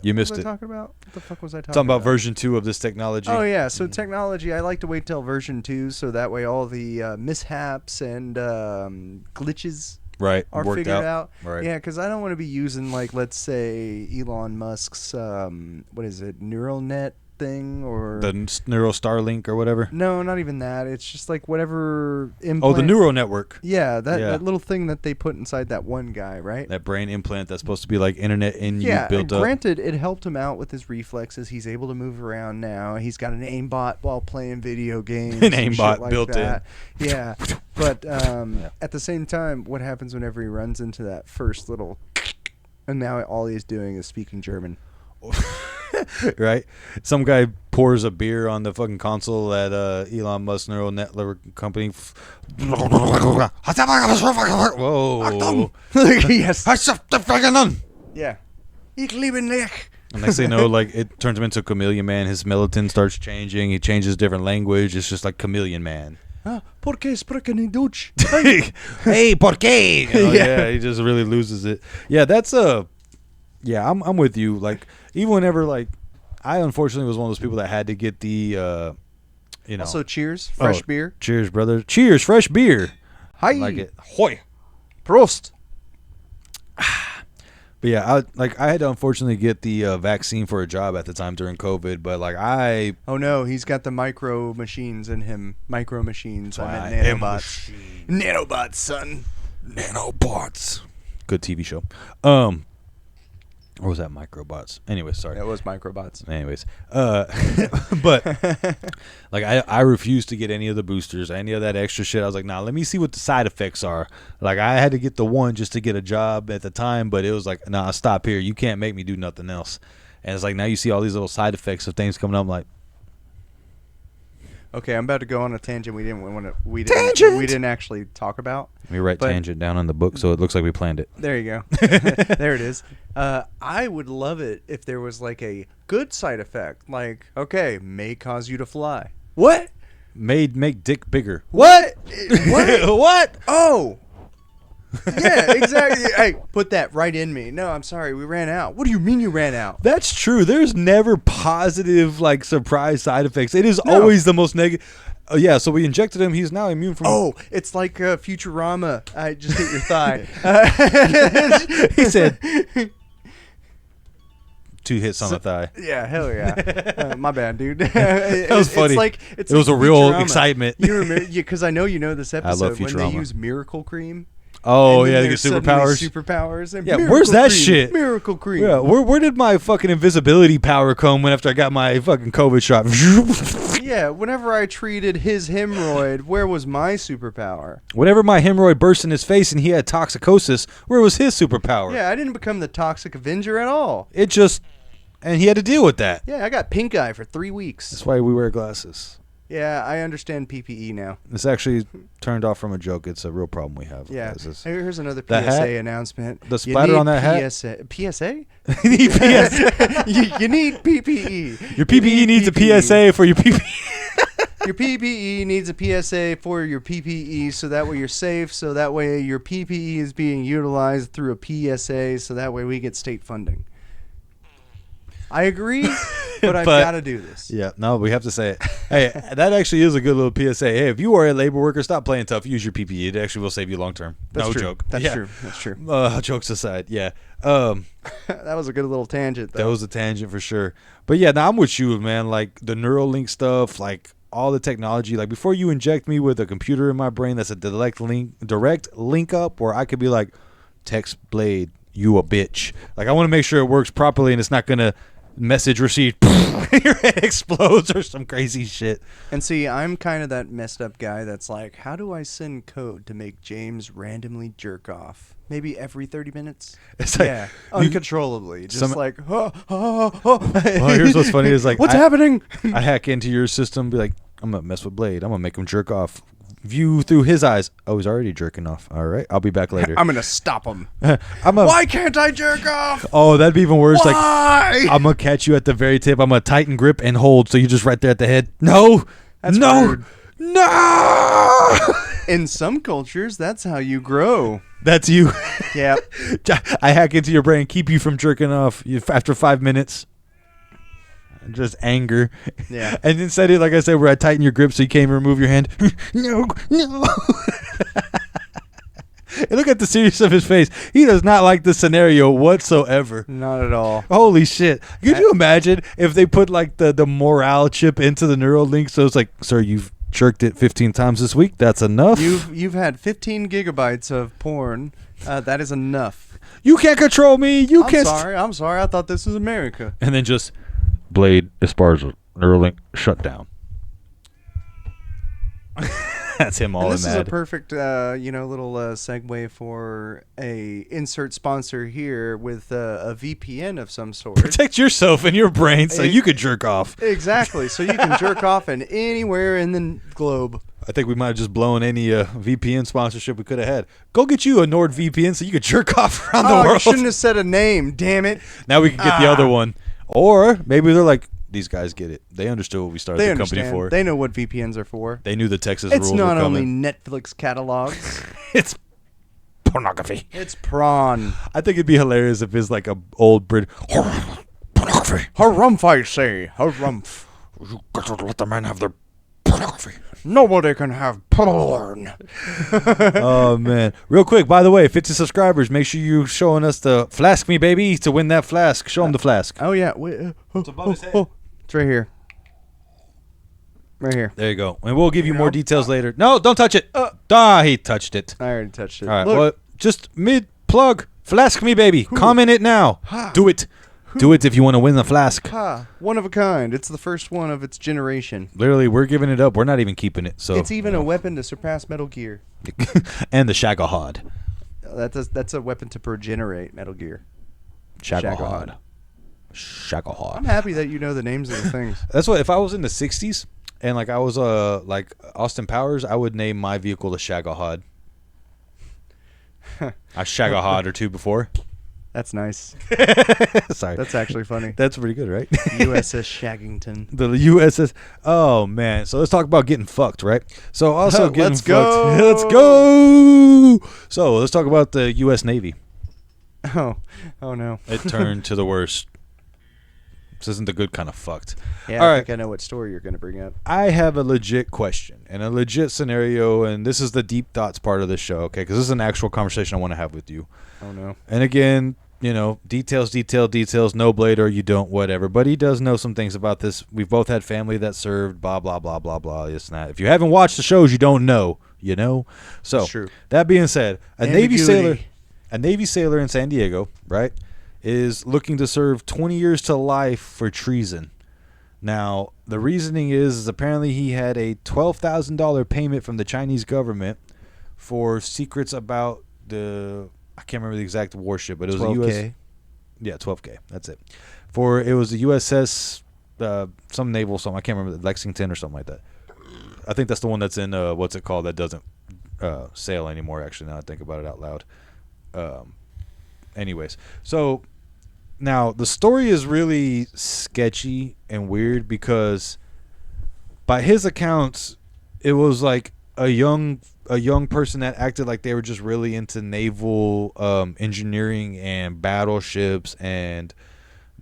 you missed what was it. I talking about? What the fuck was I talking about? Version 2 of this technology. Oh, yeah. So technology, I like to wait till version 2 so that way all the mishaps and glitches are figured out. Right. Yeah, because I don't want to be using, like, let's say, Elon Musk's, neural net thing or the neural Starlink or whatever. No, not even that. It's just like whatever implant. Oh, the neural network. Yeah, that little thing that they put inside that one guy, right? That brain implant that's supposed to be like internet in you built up. Granted, it helped him out with his reflexes. He's able to move around now. He's got an aimbot while playing video games. An aimbot like built in. Yeah, but at the same time, what happens whenever he runs into that first little, and now all he's doing is speaking German. Right? Some guy pours a beer on the fucking console at Elon Musk neural network company. Whoa. Yes. Yeah. Ich liebe dich. And next thing you know, like, it turns him into a chameleon man. His melatonin starts changing. He changes different language. It's just like chameleon man. ¿Por qué sprechen in Deutsch? Hey, ¿por qué? Yeah, he just really loses it. Yeah, that's yeah, I'm with you. Like, even whenever, like, I unfortunately was one of those people that had to get the, Also, cheers, fresh beer. Cheers, brother. Cheers, fresh beer. Hi. I like it. Hoi. Prost. But yeah, I had to unfortunately get the vaccine for a job at the time during COVID. But like oh no, he's got the micro machines in him. Micro machines. I meant nanobots. Nanobots, son. Nanobots. Good TV show. Or was that Microbots? Anyways, sorry. It was Microbots. Anyways, but like I refused to get any of the boosters, any of that extra shit. I was like, nah, let me see what the side effects are. Like, I had to get the one just to get a job at the time, but it was like, nah, stop here. You can't make me do nothing else. And it's like now you see all these little side effects of things coming up. Like, Okay, I'm about to go on a tangent we Tangent! didn't actually talk about. let me write But- tangent down on the book so it looks like we planned it. There you go. There it is. I would love it if there was like a good side effect. Like, okay, may cause you to fly. What? Make dick bigger. What? What? What? Oh. Yeah, exactly. Hey, put that right in me. No, I'm sorry. We ran out. What do you mean you ran out? That's true. There's never positive like surprise side effects. It is No. always the most negative. Yeah, so we injected him. He's now immune from. Oh, it's like Futurama. I just hit your thigh. He said 2 hits on the thigh. Yeah, hell yeah. My bad, dude. That was funny. It was a real excitement. You remember, because I know you know this episode when they Futurama. use Miracle Cream. Oh and then yeah, they get there's suddenly superpowers. Superpowers. And Yeah, Miracle where's that Cream, shit? Miracle Cream. Yeah, where did my fucking invisibility power come when after I got my fucking COVID shot? Yeah, whenever I treated his hemorrhoid, where was my superpower? Whenever my hemorrhoid burst in his face and he had toxicosis, where was his superpower? Yeah, I didn't become the Toxic Avenger at all. It just, and he had to deal with that. Yeah, I got pink eye for 3 weeks. That's why we wear glasses. Yeah, I understand PPE now. It's actually turned off from a joke. It's a real problem we have. Yeah. Glasses. Here's another The PSA hat? announcement. The You splatter need on that hat? PSA? You need PS. You need PPE. Your PPE needs a PSA for your PPE. Your PPE needs a PSA for your PPE, so that way you're safe, so that way your PPE is being utilized through a PSA, so that way we get state funding. I agree, but I've But- got to do this. Yeah, no, we have to say it. Hey, that actually is a good little PSA. Hey, if you are a labor worker, stop playing tough. Use your PPE. It actually will save you long term. That's No true. joke. That's Yeah. true. That's true. Jokes aside, yeah. That was a good little tangent, though. That was a tangent for sure. But yeah, now I'm with you, man. Like the Neuralink stuff, like all the technology. Like before you inject me with a computer in my brain, that's a direct link up where I could be like, text Blade, you a bitch. Like I want to make sure it works properly and it's not gonna message received. Your head explodes or some crazy shit. And see, I'm kind of that messed up guy that's like, how do I send code to make James randomly jerk off? Maybe every 30 minutes? It's like Yeah, you- uncontrollably. Just some- like, Well, here's what's funny is like what's I- happening? I hack into your system, be like, I'm gonna mess with Blade. I'm gonna make him jerk off. View through his eyes. Oh, he's already jerking off. All right, I'll be back later. I'm going to stop him. I'm a, Why can't I jerk off? Oh, that'd be even worse. Like Why? I'm gonna catch you at the very tip. I'm gonna tighten grip and hold, so you're just right there at the head. No, That's no, rude. no. In some cultures, that's how you grow. That's you. Yeah. I hack into your brain, keep you from jerking off after 5 minutes. Just anger. Yeah. And instead, like I said, where I tighten your grip so you can't even remove your hand. No. And look at the seriousness of his face. He does not like the scenario whatsoever. Not at all. Holy shit. Could you imagine if they put like the morale chip into the Neuralink? So it's like, sir, you've jerked it 15 times this week. That's enough. You've had 15 gigabytes of porn. That is enough. You can't control me. You I'm can't. sorry. I'm sorry. I thought this was America. And then just Blade Esparza, Neuralink shut down. That's him all And in this is a mad. perfect, little segue for a insert sponsor here with a VPN of some sort. Protect yourself and your brain so you could jerk off. Exactly. So you can jerk off in anywhere in the globe. I think we might have just blown any VPN sponsorship we could have had. Go get you a NordVPN so you could jerk off around the Oh, you world. shouldn't have said a name. Damn it. Now we can get the other one. Or maybe they're like, these guys get it. They understood what we started They the understand. company for. They know what VPNs are for. They knew the Texas It's rules not were only coming. Netflix catalogs. It's pornography. It's prawn. I think it'd be hilarious if it's like a old Brit pornography. Harumph, I say. Harumph. You got to let the men have their pornography. Nobody can have porn. Oh man! Real quick, by the way, 50 subscribers. Make sure you showing us the flask me baby to win that flask. Show them the flask. Oh, yeah. Wait, It's above his head. It's right here. Right here. There you go. And we'll give you more details later. No, don't touch it. He touched it. I already touched it. All right. Look. Well, just mid plug. Flask me baby. Comment it now. Ha. Do it. Do it if you want to win the flask. Ha, one of a kind. It's the first one of its generation. Literally, we're giving it up. We're not even keeping it. So It's even a weapon to surpass Metal Gear. and the Shagahod. That's a weapon to progenerate Metal Gear. Shagahod. Shacklehawk. I'm happy that you know the names of the things. That's what, if I was in the 60s and like I was like Austin Powers, I would name my vehicle the Shacklehawk. I shag a hod or two before. That's nice. Sorry. That's actually funny. That's pretty good, right? USS Shaggington. The USS. Oh, man. So let's talk about getting fucked, right? So also getting Let's fucked. go. Let's go. So let's talk about the U.S. Navy. Oh no. It turned to the worst. This isn't the good kind of fucked. Yeah, All I right. think I know what story you're going to bring up. I have a legit question and a legit scenario, and this is the deep thoughts part of the show, okay? Because this is an actual conversation I want to have with you. Oh no. And again, you know, details, no blade or you don't, whatever. But he does know some things about this. We've both had family that served, blah, blah, blah, blah, blah, this and that. If you haven't watched the shows, you don't know, you know? So, That's true. that being said, a Navy Ambiguity. sailor in San Diego, right, is looking to serve 20 years to life for treason. Now, the reasoning is apparently he had a $12,000 payment from the Chinese government for secrets about the, I can't remember the exact warship, but it was a US. 12K. Yeah, 12K. That's it. It was the USS, some naval, something. I can't remember, Lexington or something like that. I think that's the one that's in, what's it called, that doesn't sail anymore, actually, now I think about it out loud. Anyways, so now the story is really sketchy and weird because by his accounts, it was like a young person that acted like they were just really into naval engineering and battleships, and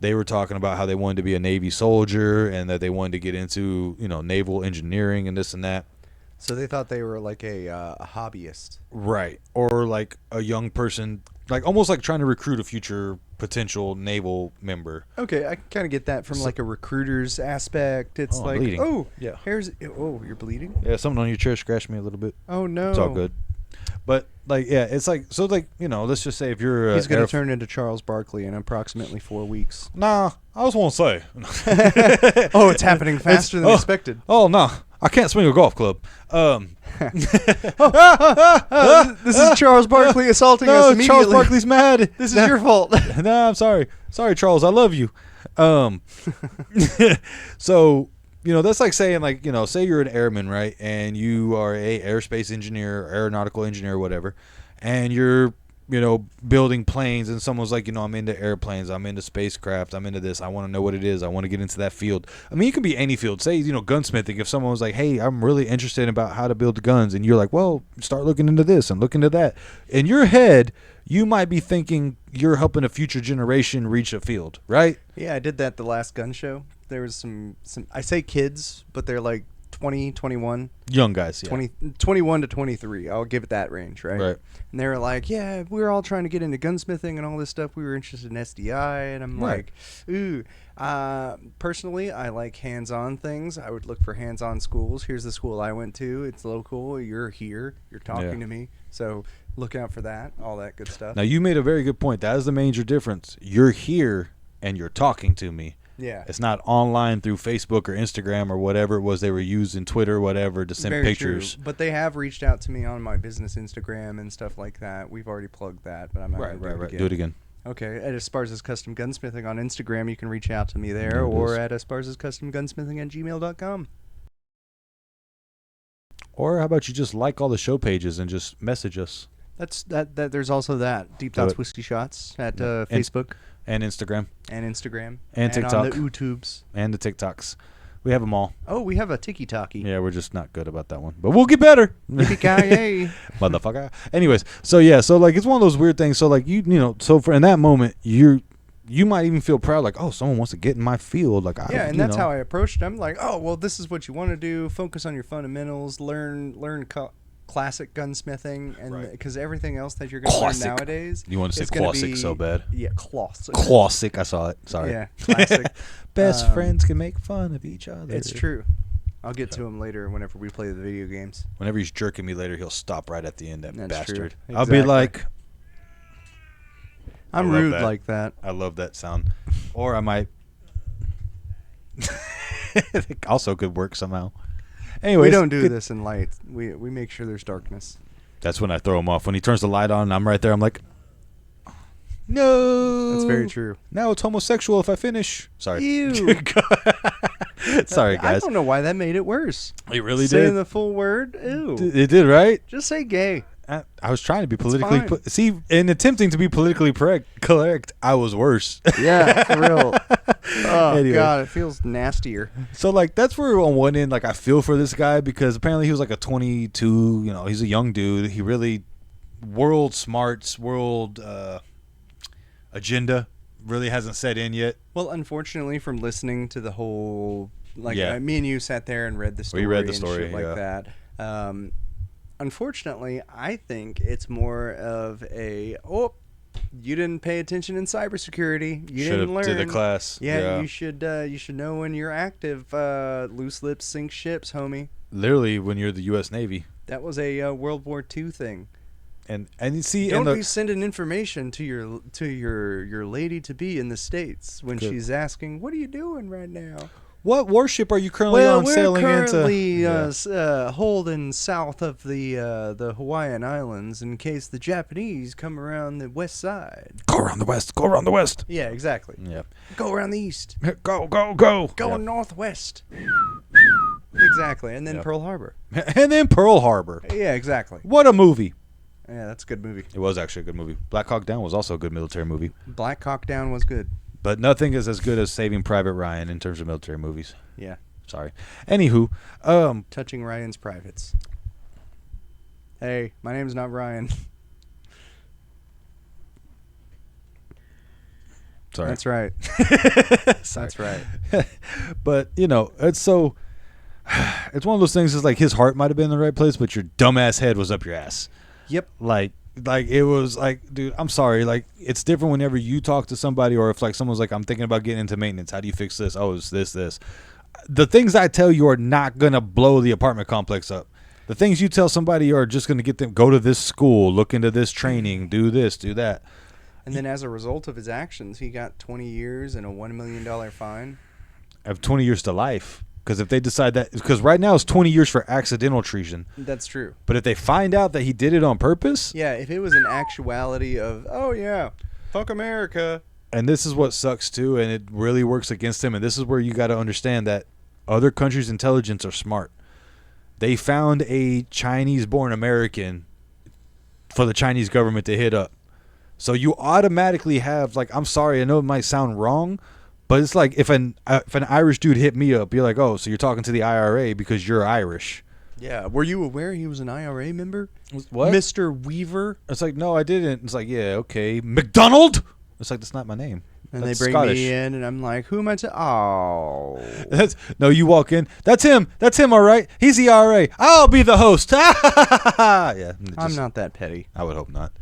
they were talking about how they wanted to be a Navy soldier and that they wanted to get into, you know, naval engineering and this and that. So they thought they were like a hobbyist. Right. Or like a young person, like almost like trying to recruit a future potential naval member. Okay, I kind of get that from like a recruiter's aspect. It's I'm like, bleeding. oh, Yeah. you're bleeding? Yeah, something on your chair scratched me a little bit. Oh, no. It's all good. But, like, yeah, it's like, so, like, you know, let's just say if you're... He's going to turn into Charles Barkley in approximately 4 weeks. Nah, I just want to say. Oh, it's happening faster than expected. Oh, no, I can't swing a golf club. This is Charles Barkley assaulting us immediately. Charles Barkley's mad. This is your fault. Nah, I'm sorry. Sorry, Charles, I love you. So... You know, that's like saying, like, you know, say you're an airman, right? And you are a aerospace engineer, or aeronautical engineer, or whatever. And you're, you know, building planes. And someone's like, you know, I'm into airplanes. I'm into spacecraft. I'm into this. I want to know what it is. I want to get into that field. I mean, it could be any field. Say, you know, gunsmithing. If someone was like, hey, I'm really interested about how to build guns. And you're like, well, start looking into this and look into that. In your head, you might be thinking you're helping a future generation reach a field, right? Yeah, I did that the last gun show. There was some I say kids, but they're like 20, 21. Young guys, yeah. 21 to 23. I'll give it that range, right? Right. And they were like, yeah, we were all trying to get into gunsmithing and all this stuff. We were interested in SDI. And I'm Right. like, ooh. Personally, I like hands-on things. I would look for hands-on schools. Here's the school I went to. It's local. You're here. You're talking to me. So look out for that. All that good stuff. Now, you made a very good point. That is the major difference. You're here and you're talking to me. Yeah. It's not online through Facebook or Instagram or whatever it was they were using, Twitter, whatever, to send Very pictures. true. But they have reached out to me on my business Instagram and stuff like that. We've already plugged that, but I'm not going to do it again. Do it again. Okay, at Esparza's Custom Gunsmithing on Instagram, you can reach out to me there, There it or is. at esparzascustomgunsmithing@gmail.com. Or how about you just like all the show pages and just message us That's that. There's also that Deep Do Thoughts it. Whiskey Shots at And- Facebook and Instagram and Instagram and on TikTok. the YouTubes. and the TikToks. We have them all. Oh, we have a Tiki Taki. Yeah, we're just not good about that one. But we'll get better. Yippee-ki-yay. Motherfucker. Anyways, so yeah, so like it's one of those weird things. So like you know, so for in that moment you might even feel proud, like, oh, someone wants to get in my field, like Yeah, and that's how I approached it. I'm like, oh, well, this is what you want to do. Focus on your fundamentals. Learn classic gunsmithing, and because everything else that you're going to learn Classic. nowadays, You want to say is gonna classic be- so bad. Yeah, classic. Classic. I saw it. Sorry. Yeah, classic. Best Um, friends can make fun of each other. It's true. I'll get to him later whenever we play the video games. Whenever he's jerking me later, he'll stop right at the end. That That's bastard. true. I'll be Exactly. like, I'm love rude that. like that. I love that sound. Or I might. Also could work somehow. Anyways, We don't do this in light. We make sure there's darkness. That's when I throw him off. When he turns the light on and I'm right there, I'm like, No. That's very true. Now it's homosexual if I finish. Sorry. Ew. Sorry, I guys. don't know why that made it worse. It really Saying did. the full word. Ew. It did, right? Just say gay. I was trying to be politically fine. see, in attempting to be politically correct, I was worse. Yeah, for real. Oh Anyway. God, it feels nastier. So like that's where on one end like I feel for this guy because apparently he was like a 22, he's a young dude. He really world smarts, world agenda really hasn't set in yet. Well, unfortunately, from listening to the whole, like, Yeah. me and you sat there and read the story. We read the and story, shit like yeah. that. Unfortunately, I think it's more of a you didn't pay attention in cybersecurity. You Should've didn't learn. did a class. Yeah, you should know when you're active. Loose lips sink ships, homie. Literally when you're the U.S. Navy. That was a World War II thing. And you see, Don't and be sending information to your lady to be in the States when Good. she's asking, "What are you doing right now?" what warship are you currently on we're sailing currently into? holding south of the Hawaiian Islands in case the Japanese come around the west side. Go around the west. Go around the west. Yeah, exactly. Yeah. Go around the east. Go. Go Yeah. northwest. Exactly, and then Yep. Pearl Harbor. And then Pearl Harbor. Yeah, exactly. What a movie. Yeah, that's a good movie. It was actually a good movie. Black Hawk Down was also a good military movie. Black Hawk Down was good. But nothing is as good as Saving Private Ryan in terms of military movies. Yeah. Sorry. Anywho, Touching Ryan's privates. Hey, my name's not Ryan. sorry. That's right. Sorry. That's right. But, it's so it's one of those things is like his heart might have been in the right place, but your dumbass head was up your ass. Yep. Like it was like, dude, I'm sorry. Like it's different whenever you talk to somebody or if like someone's like, I'm thinking about getting into maintenance. How do you fix this? Oh, it's this. The things I tell you are not going to blow the apartment complex up. The things you tell somebody are just going to get them go to this school, look into this training, do this, do that. And then as a result of his actions, he got 20 years and a $1 million fine. I have 20 years to life. Because if they decide that, because right now it's 20 years for accidental treason. That's true. But if they find out that he did it on purpose, Yeah, if it was an actuality of, oh yeah, fuck America. and this is what sucks too, and it really works against him, and this is where you got to understand that other countries' intelligence are smart. They found a Chinese-born American for the Chinese government to hit up. So you automatically have, like, I'm sorry, I know it might sound wrong, but it's like if an Irish dude hit me up, you're like, oh, so you're talking to the IRA because you're Irish. Yeah, were you aware he was an IRA member? What? Mr. Weaver? It's like, no, I didn't. It's like, yeah, okay. McDonald? It's like, that's not my name. And That's they bring Scottish. me in, and I'm like, who am I to? Oh. No, you walk in. That's him. That's him, all right. He's the IRA. I'll be the host. Yeah. I'm not that petty. I would hope not.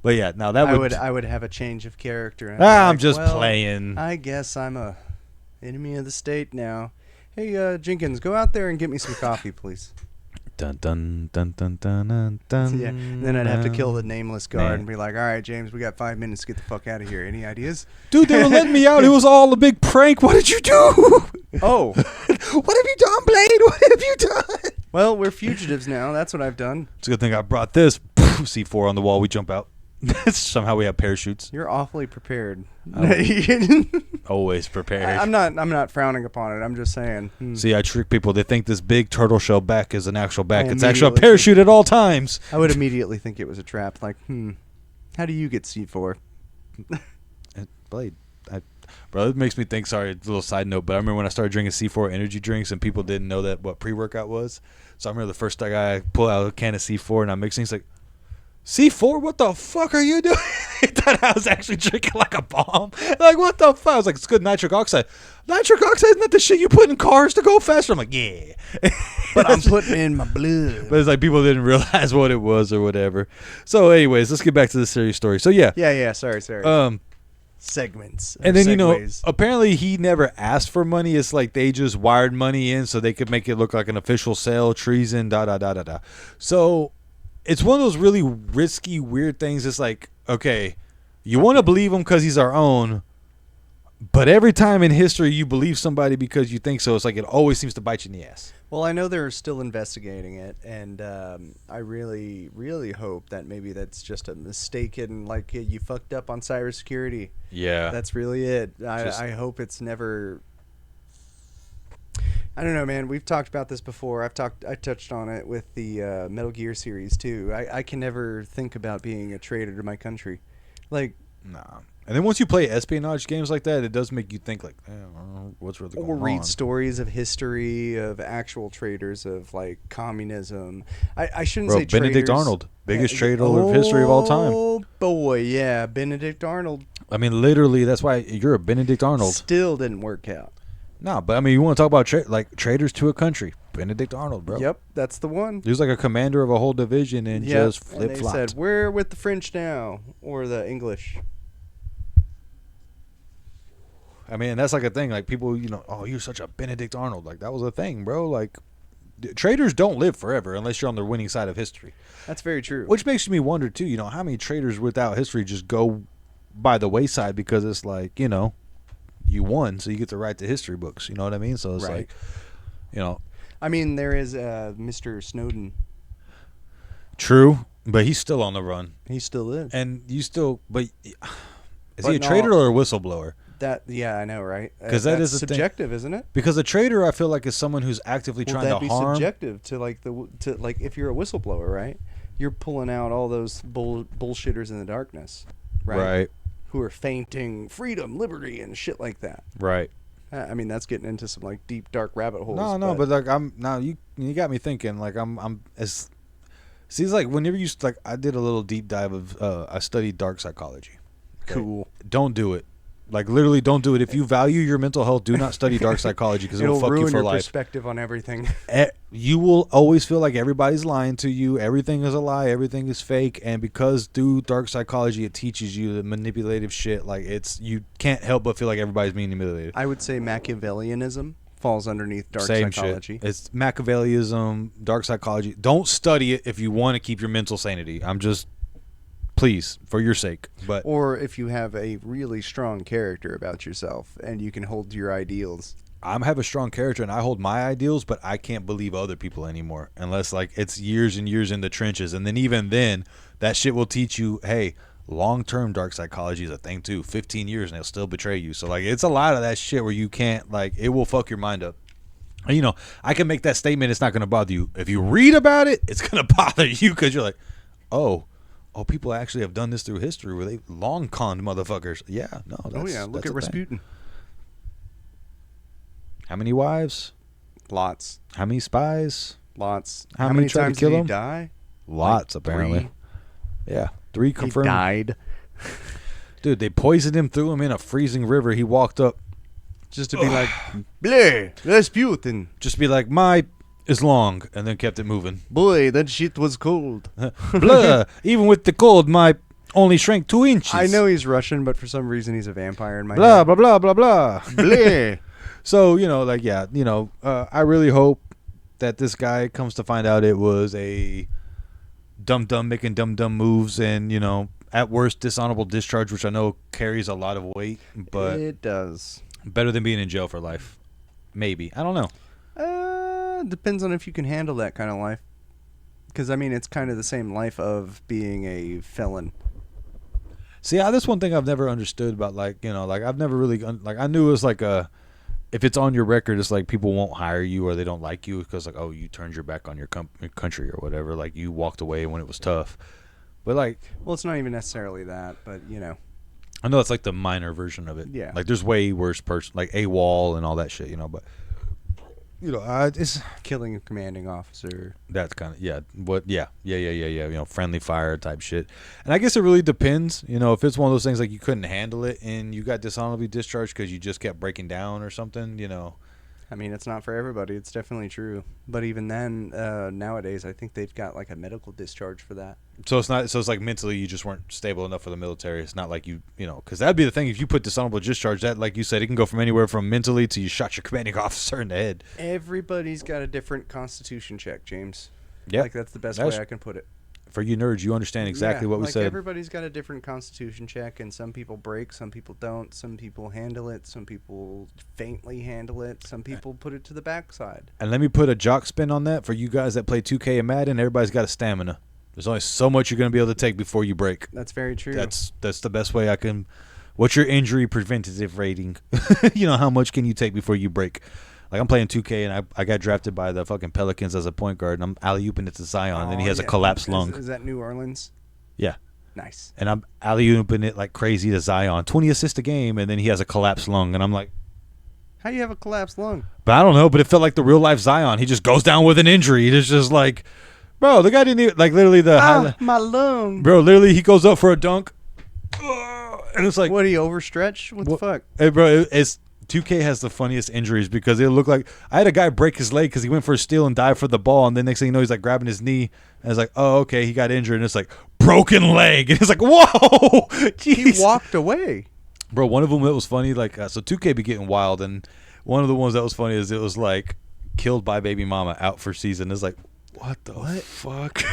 But yeah, now that I would have a change of character. And I'm like, just well, playing. I guess I'm a enemy of the state now. Hey, Jenkins, go out there and get me some coffee, please. Dun dun dun dun dun dun dun. Yeah, and then I'd have to kill the nameless guard Man. and be like, all right, James, we got 5 minutes to get the fuck out of here. Any ideas? Dude, they were letting me out. It was all a big prank. What did you do? Oh, What have you done, Blade? What have you done? well, we're fugitives now. That's what I've done. It's a good thing I brought this. C4 on the wall. We jump out. Somehow we have parachutes. You're awfully prepared. Always prepared. I'm not frowning upon it. I'm just saying. See, I trick people. They think this big turtle shell back is an actual back. I It's actually a immediately parachute at all times. I would immediately think it was a trap. Like, how do you get C4? Blade. Bro, it makes me think, sorry, a little side note, but I remember when I started drinking C4 energy drinks and people didn't know that what pre-workout was. So I remember the first guy pull out a can of C4 and I'm mixing. He's like, C4? What the fuck are you doing? He thought I was actually drinking like a bomb. Like, what the fuck? I was like, it's good nitric oxide. Nitric oxide isn't that the shit you put in cars to go faster? I'm like, yeah. But I'm putting it in my blood. But it's like people didn't realize what it was or whatever. So anyways, let's get back to the serious story. So yeah. Yeah. Sorry. Segments. And then, segues. apparently he never asked for money. It's like they just wired money in so they could make it look like an official sale, treason, da. So it's one of those really risky, weird things. It's like, okay, you want to believe him because he's our own, But every time in history you believe somebody because you think so, it's like it always seems to bite you in the ass. Well, I know they're still investigating it, and I really, really hope that maybe that's just a mistaken, like you fucked up on cybersecurity. Yeah. That's really it. Just- I hope it's never. I don't know, man. We've talked about this before. I touched on it with the Metal Gear series too. I can never think about being a traitor to my country, like. Nah. And then once you play espionage games like that, it does make you think like, what's really going Or on? read stories of history of actual traitors of like communism. I shouldn't Bro, say Benedict traitors. Arnold, biggest traitor of history of all time. Oh boy, yeah, Benedict Arnold I mean, literally, that's why you're a Benedict Arnold. still didn't work out. No, but I mean, you want to talk about like traitors to a country? Benedict Arnold, bro. Yep, that's the one. He was like a commander of a whole division and Yep, just flip and they flopped. said we're with the French now or the English. I mean, that's like a thing. Like people, oh, you're such a Benedict Arnold. Like that was a thing, bro. Like traitors don't live forever unless you're on the winning side of history. That's very true. Which makes me wonder too. How many traitors without history just go by the wayside because it's like you won, so you get to write the history books. You know what I mean? So it's Right. like, I mean, there is Mr. Snowden. true, but he's still on the run, He still is. and you still, but is But he a no. traitor or a whistleblower? Yeah, I know, right? 'Cause that that's is the thing. subjective, isn't it? Because a traitor, I feel like, is someone who's actively Well, trying that'd to be harm. subjective to like if you're a whistleblower, right? You're pulling out all those bullshitters in the darkness, right? Right, Who are fainting freedom, liberty, and shit like that. right. I mean, that's getting into some like deep dark rabbit holes. No, but like you got me thinking. Like I'm as seems like whenever you like I did a little deep dive of I studied dark psychology. Okay? cool. Don't do it. Like literally, don't do it. If you value your mental health, do not study dark psychology because it will It'll fuck ruin you for your life. perspective on everything. You will always feel like everybody's lying to you. Everything is a lie. Everything is fake. And because through dark psychology, it teaches you the manipulative shit. Like you can't help but feel like everybody's being manipulated. I would say Machiavellianism falls underneath dark Same psychology. shit. It's Machiavellism, dark psychology. Don't study it if you want to keep your mental sanity. I'm just, please, for your sake. But Or if you have a really strong character about yourself and you can hold to your ideals. I have a strong character and I hold my ideals, but I can't believe other people anymore unless like it's years and years in the trenches. And then even then, that shit will teach you, hey, long-term dark psychology is a thing too. 15 years and they'll still betray you. So like it's a lot of that shit where you can't like it will fuck your mind up. And, I can make that statement. It's not going to bother you. If you read about it, it's going to bother you because you're like, oh, people actually have done this through history where they long conned motherfuckers. Yeah, no. Oh yeah, look that's at a thing. Rasputin. How many wives? Lots. How many spies? Lots. How many tried to times kill did he him? die? Lots, Like apparently. 3. Yeah, 3 He confirmed. died. Dude, they poisoned him, threw him in a freezing river. He walked up, Just to be like, bleh, Rasputin. just be like, my is long, and then kept it moving. Boy, that shit was cold. Blah, even with the cold, my only shrank 2 inches. I know he's Russian, but for some reason he's a vampire in my Blah, head. blah, blah, blah, blah. Bleh. So, I really hope that this guy comes to find out it was a dumb making dumb moves and, at worst dishonorable discharge, which I know carries a lot of weight, but It does. better than being in jail for life. Maybe. I don't know. Depends on if you can handle that kind of life. Because, I mean, it's kind of the same life of being a felon. See, that's one thing I've never understood about, I've never really, I knew it was like if it's on your record, it's like people won't hire you or they don't like you because, like, oh, you turned your back on your country or whatever. Like, you walked away when it was tough. But, like... Well, it's not even necessarily that, but, I know it's like the minor version of it. Yeah. Like, there's way worse like AWOL and all that shit, but... it's... Killing a commanding officer. That's kind of, yeah, friendly fire type shit. And I guess it really depends, if it's one of those things like you couldn't handle it and you got dishonorably discharged because you just kept breaking down or something, I mean, it's not for everybody. It's definitely true. But even then, nowadays, I think they've got like a medical discharge for that. So it's like mentally you just weren't stable enough for the military. It's not like because that'd be the thing if you put dishonorable discharge, that, like you said, it can go from anywhere from mentally to you shot your commanding officer in the head. Everybody's got a different constitution check, James. Yeah. Like, that's the best way I can put it. for you nerds, you understand exactly what we said. Everybody's got a different constitution check, and some people break, some people don't. Some people handle it, some people faintly handle it, some people put it to the backside. And let me put a jock spin on that for you guys that play 2K and Madden. Everybody's got a stamina. There's only so much you're going to be able to take before you break. That's very true. That's the best way I can. What's your injury preventative rating? You know, how much can you take before you break? Like, I'm playing 2K, and I got drafted by the fucking Pelicans as a point guard, and I'm alley-ooping it to Zion, and then he has a collapsed lung. Is that New Orleans? Yeah. Nice. And I'm alley-ooping it like crazy to Zion. 20 assists a game, and then he has a collapsed lung, and I'm like... How do you have a collapsed lung? But I don't know, but it felt like the real-life Zion. He just goes down with an injury. It's just like... Bro, the guy didn't even... Like, literally the... my lung. Bro, literally, he goes up for a dunk, and it's like... What, he overstretched? What the fuck? Hey, bro, it's... 2K has the funniest injuries because it looked like I had a guy break his leg because he went for a steal and dived for the ball, and then next thing you know, he's like grabbing his knee, and it's like, oh, okay, he got injured, and it's like broken leg, and it's like, whoa, jeez. He walked away, bro. One of them that was funny, like so 2K be getting wild, and one of the ones that was funny is it was like killed by baby mama out for season. It's like, what the fuck?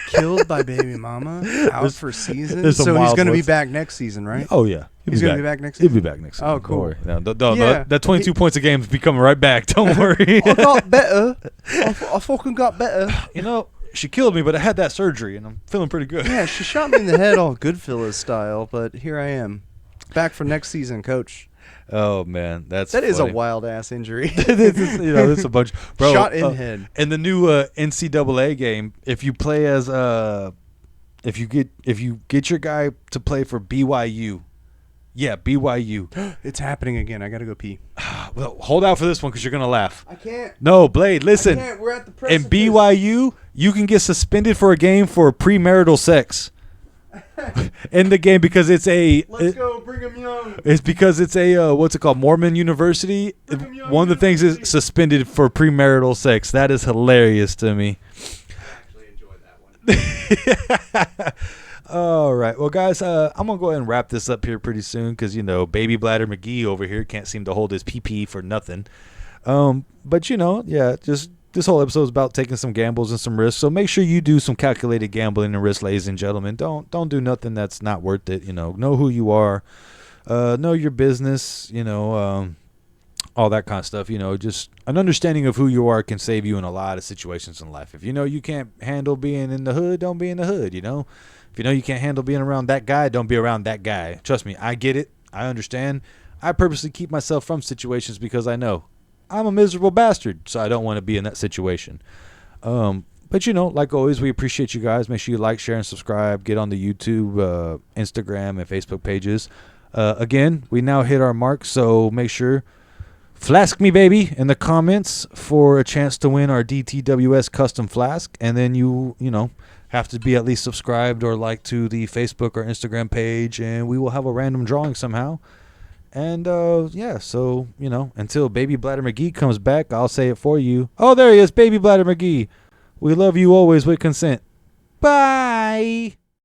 Killed by baby mama out for season. So he's going to be back next season, right? Oh yeah. He's going to be back next season? He'll be back next season. Oh, cool. No, that 22 points a game is becoming right back. Don't worry. I got better. I fucking got better. You know, she killed me, but I had that surgery, and I'm feeling pretty good. Yeah, she shot me in the head all Goodfellas style, but here I am. Back for next season, coach. Oh, man. That is a wild-ass injury. It's a bunch. Bro, shot in head. In the new NCAA game, if you play as... If you get your guy to play for BYU... Yeah, BYU. It's happening again. I got to go pee. Well, hold out for this one because you're going to laugh. I can't. No, Blade, listen. I can't. We're at the precipice. In BYU, you can get suspended for a game for premarital sex. In the game because it's a... Let's go. Brigham Young. It's because it's a, what's it called, Mormon University. One of the things is suspended for premarital sex. That is hilarious to me. I actually enjoyed that one. All right. Well, guys, I'm going to go ahead and wrap this up here pretty soon because, you know, Baby Bladder McGee over here can't seem to hold his PP for nothing. But, you know, yeah, just this whole episode is about taking some gambles and some risks. So make sure you do some calculated gambling and risk, ladies and gentlemen. Don't do nothing that's not worth it. You know who you are. Know your business, you know, all that kind of stuff. You know, just an understanding of who you are can save you in a lot of situations in life. If you know you can't handle being in the hood, don't be in the hood, you know. If you know you can't handle being around that guy, don't be around that guy. Trust me, I get it. I understand. I purposely keep myself from situations because I know I'm a miserable bastard, so I don't want to be in that situation. But, you know, like always, we appreciate you guys. Make sure you like, share, and subscribe. Get on the YouTube, Instagram, and Facebook pages. Again, we now hit our mark, so make sure flask me, baby, in the comments for a chance to win our DTWS custom flask. And then you know, have to be at least subscribed or like to the Facebook or Instagram page, and we will have a random drawing somehow. And, yeah, so, you know, until Baby Bladder McGee comes back, I'll say it for you. Oh, there he is, Baby Bladder McGee. We love you always with consent. Bye.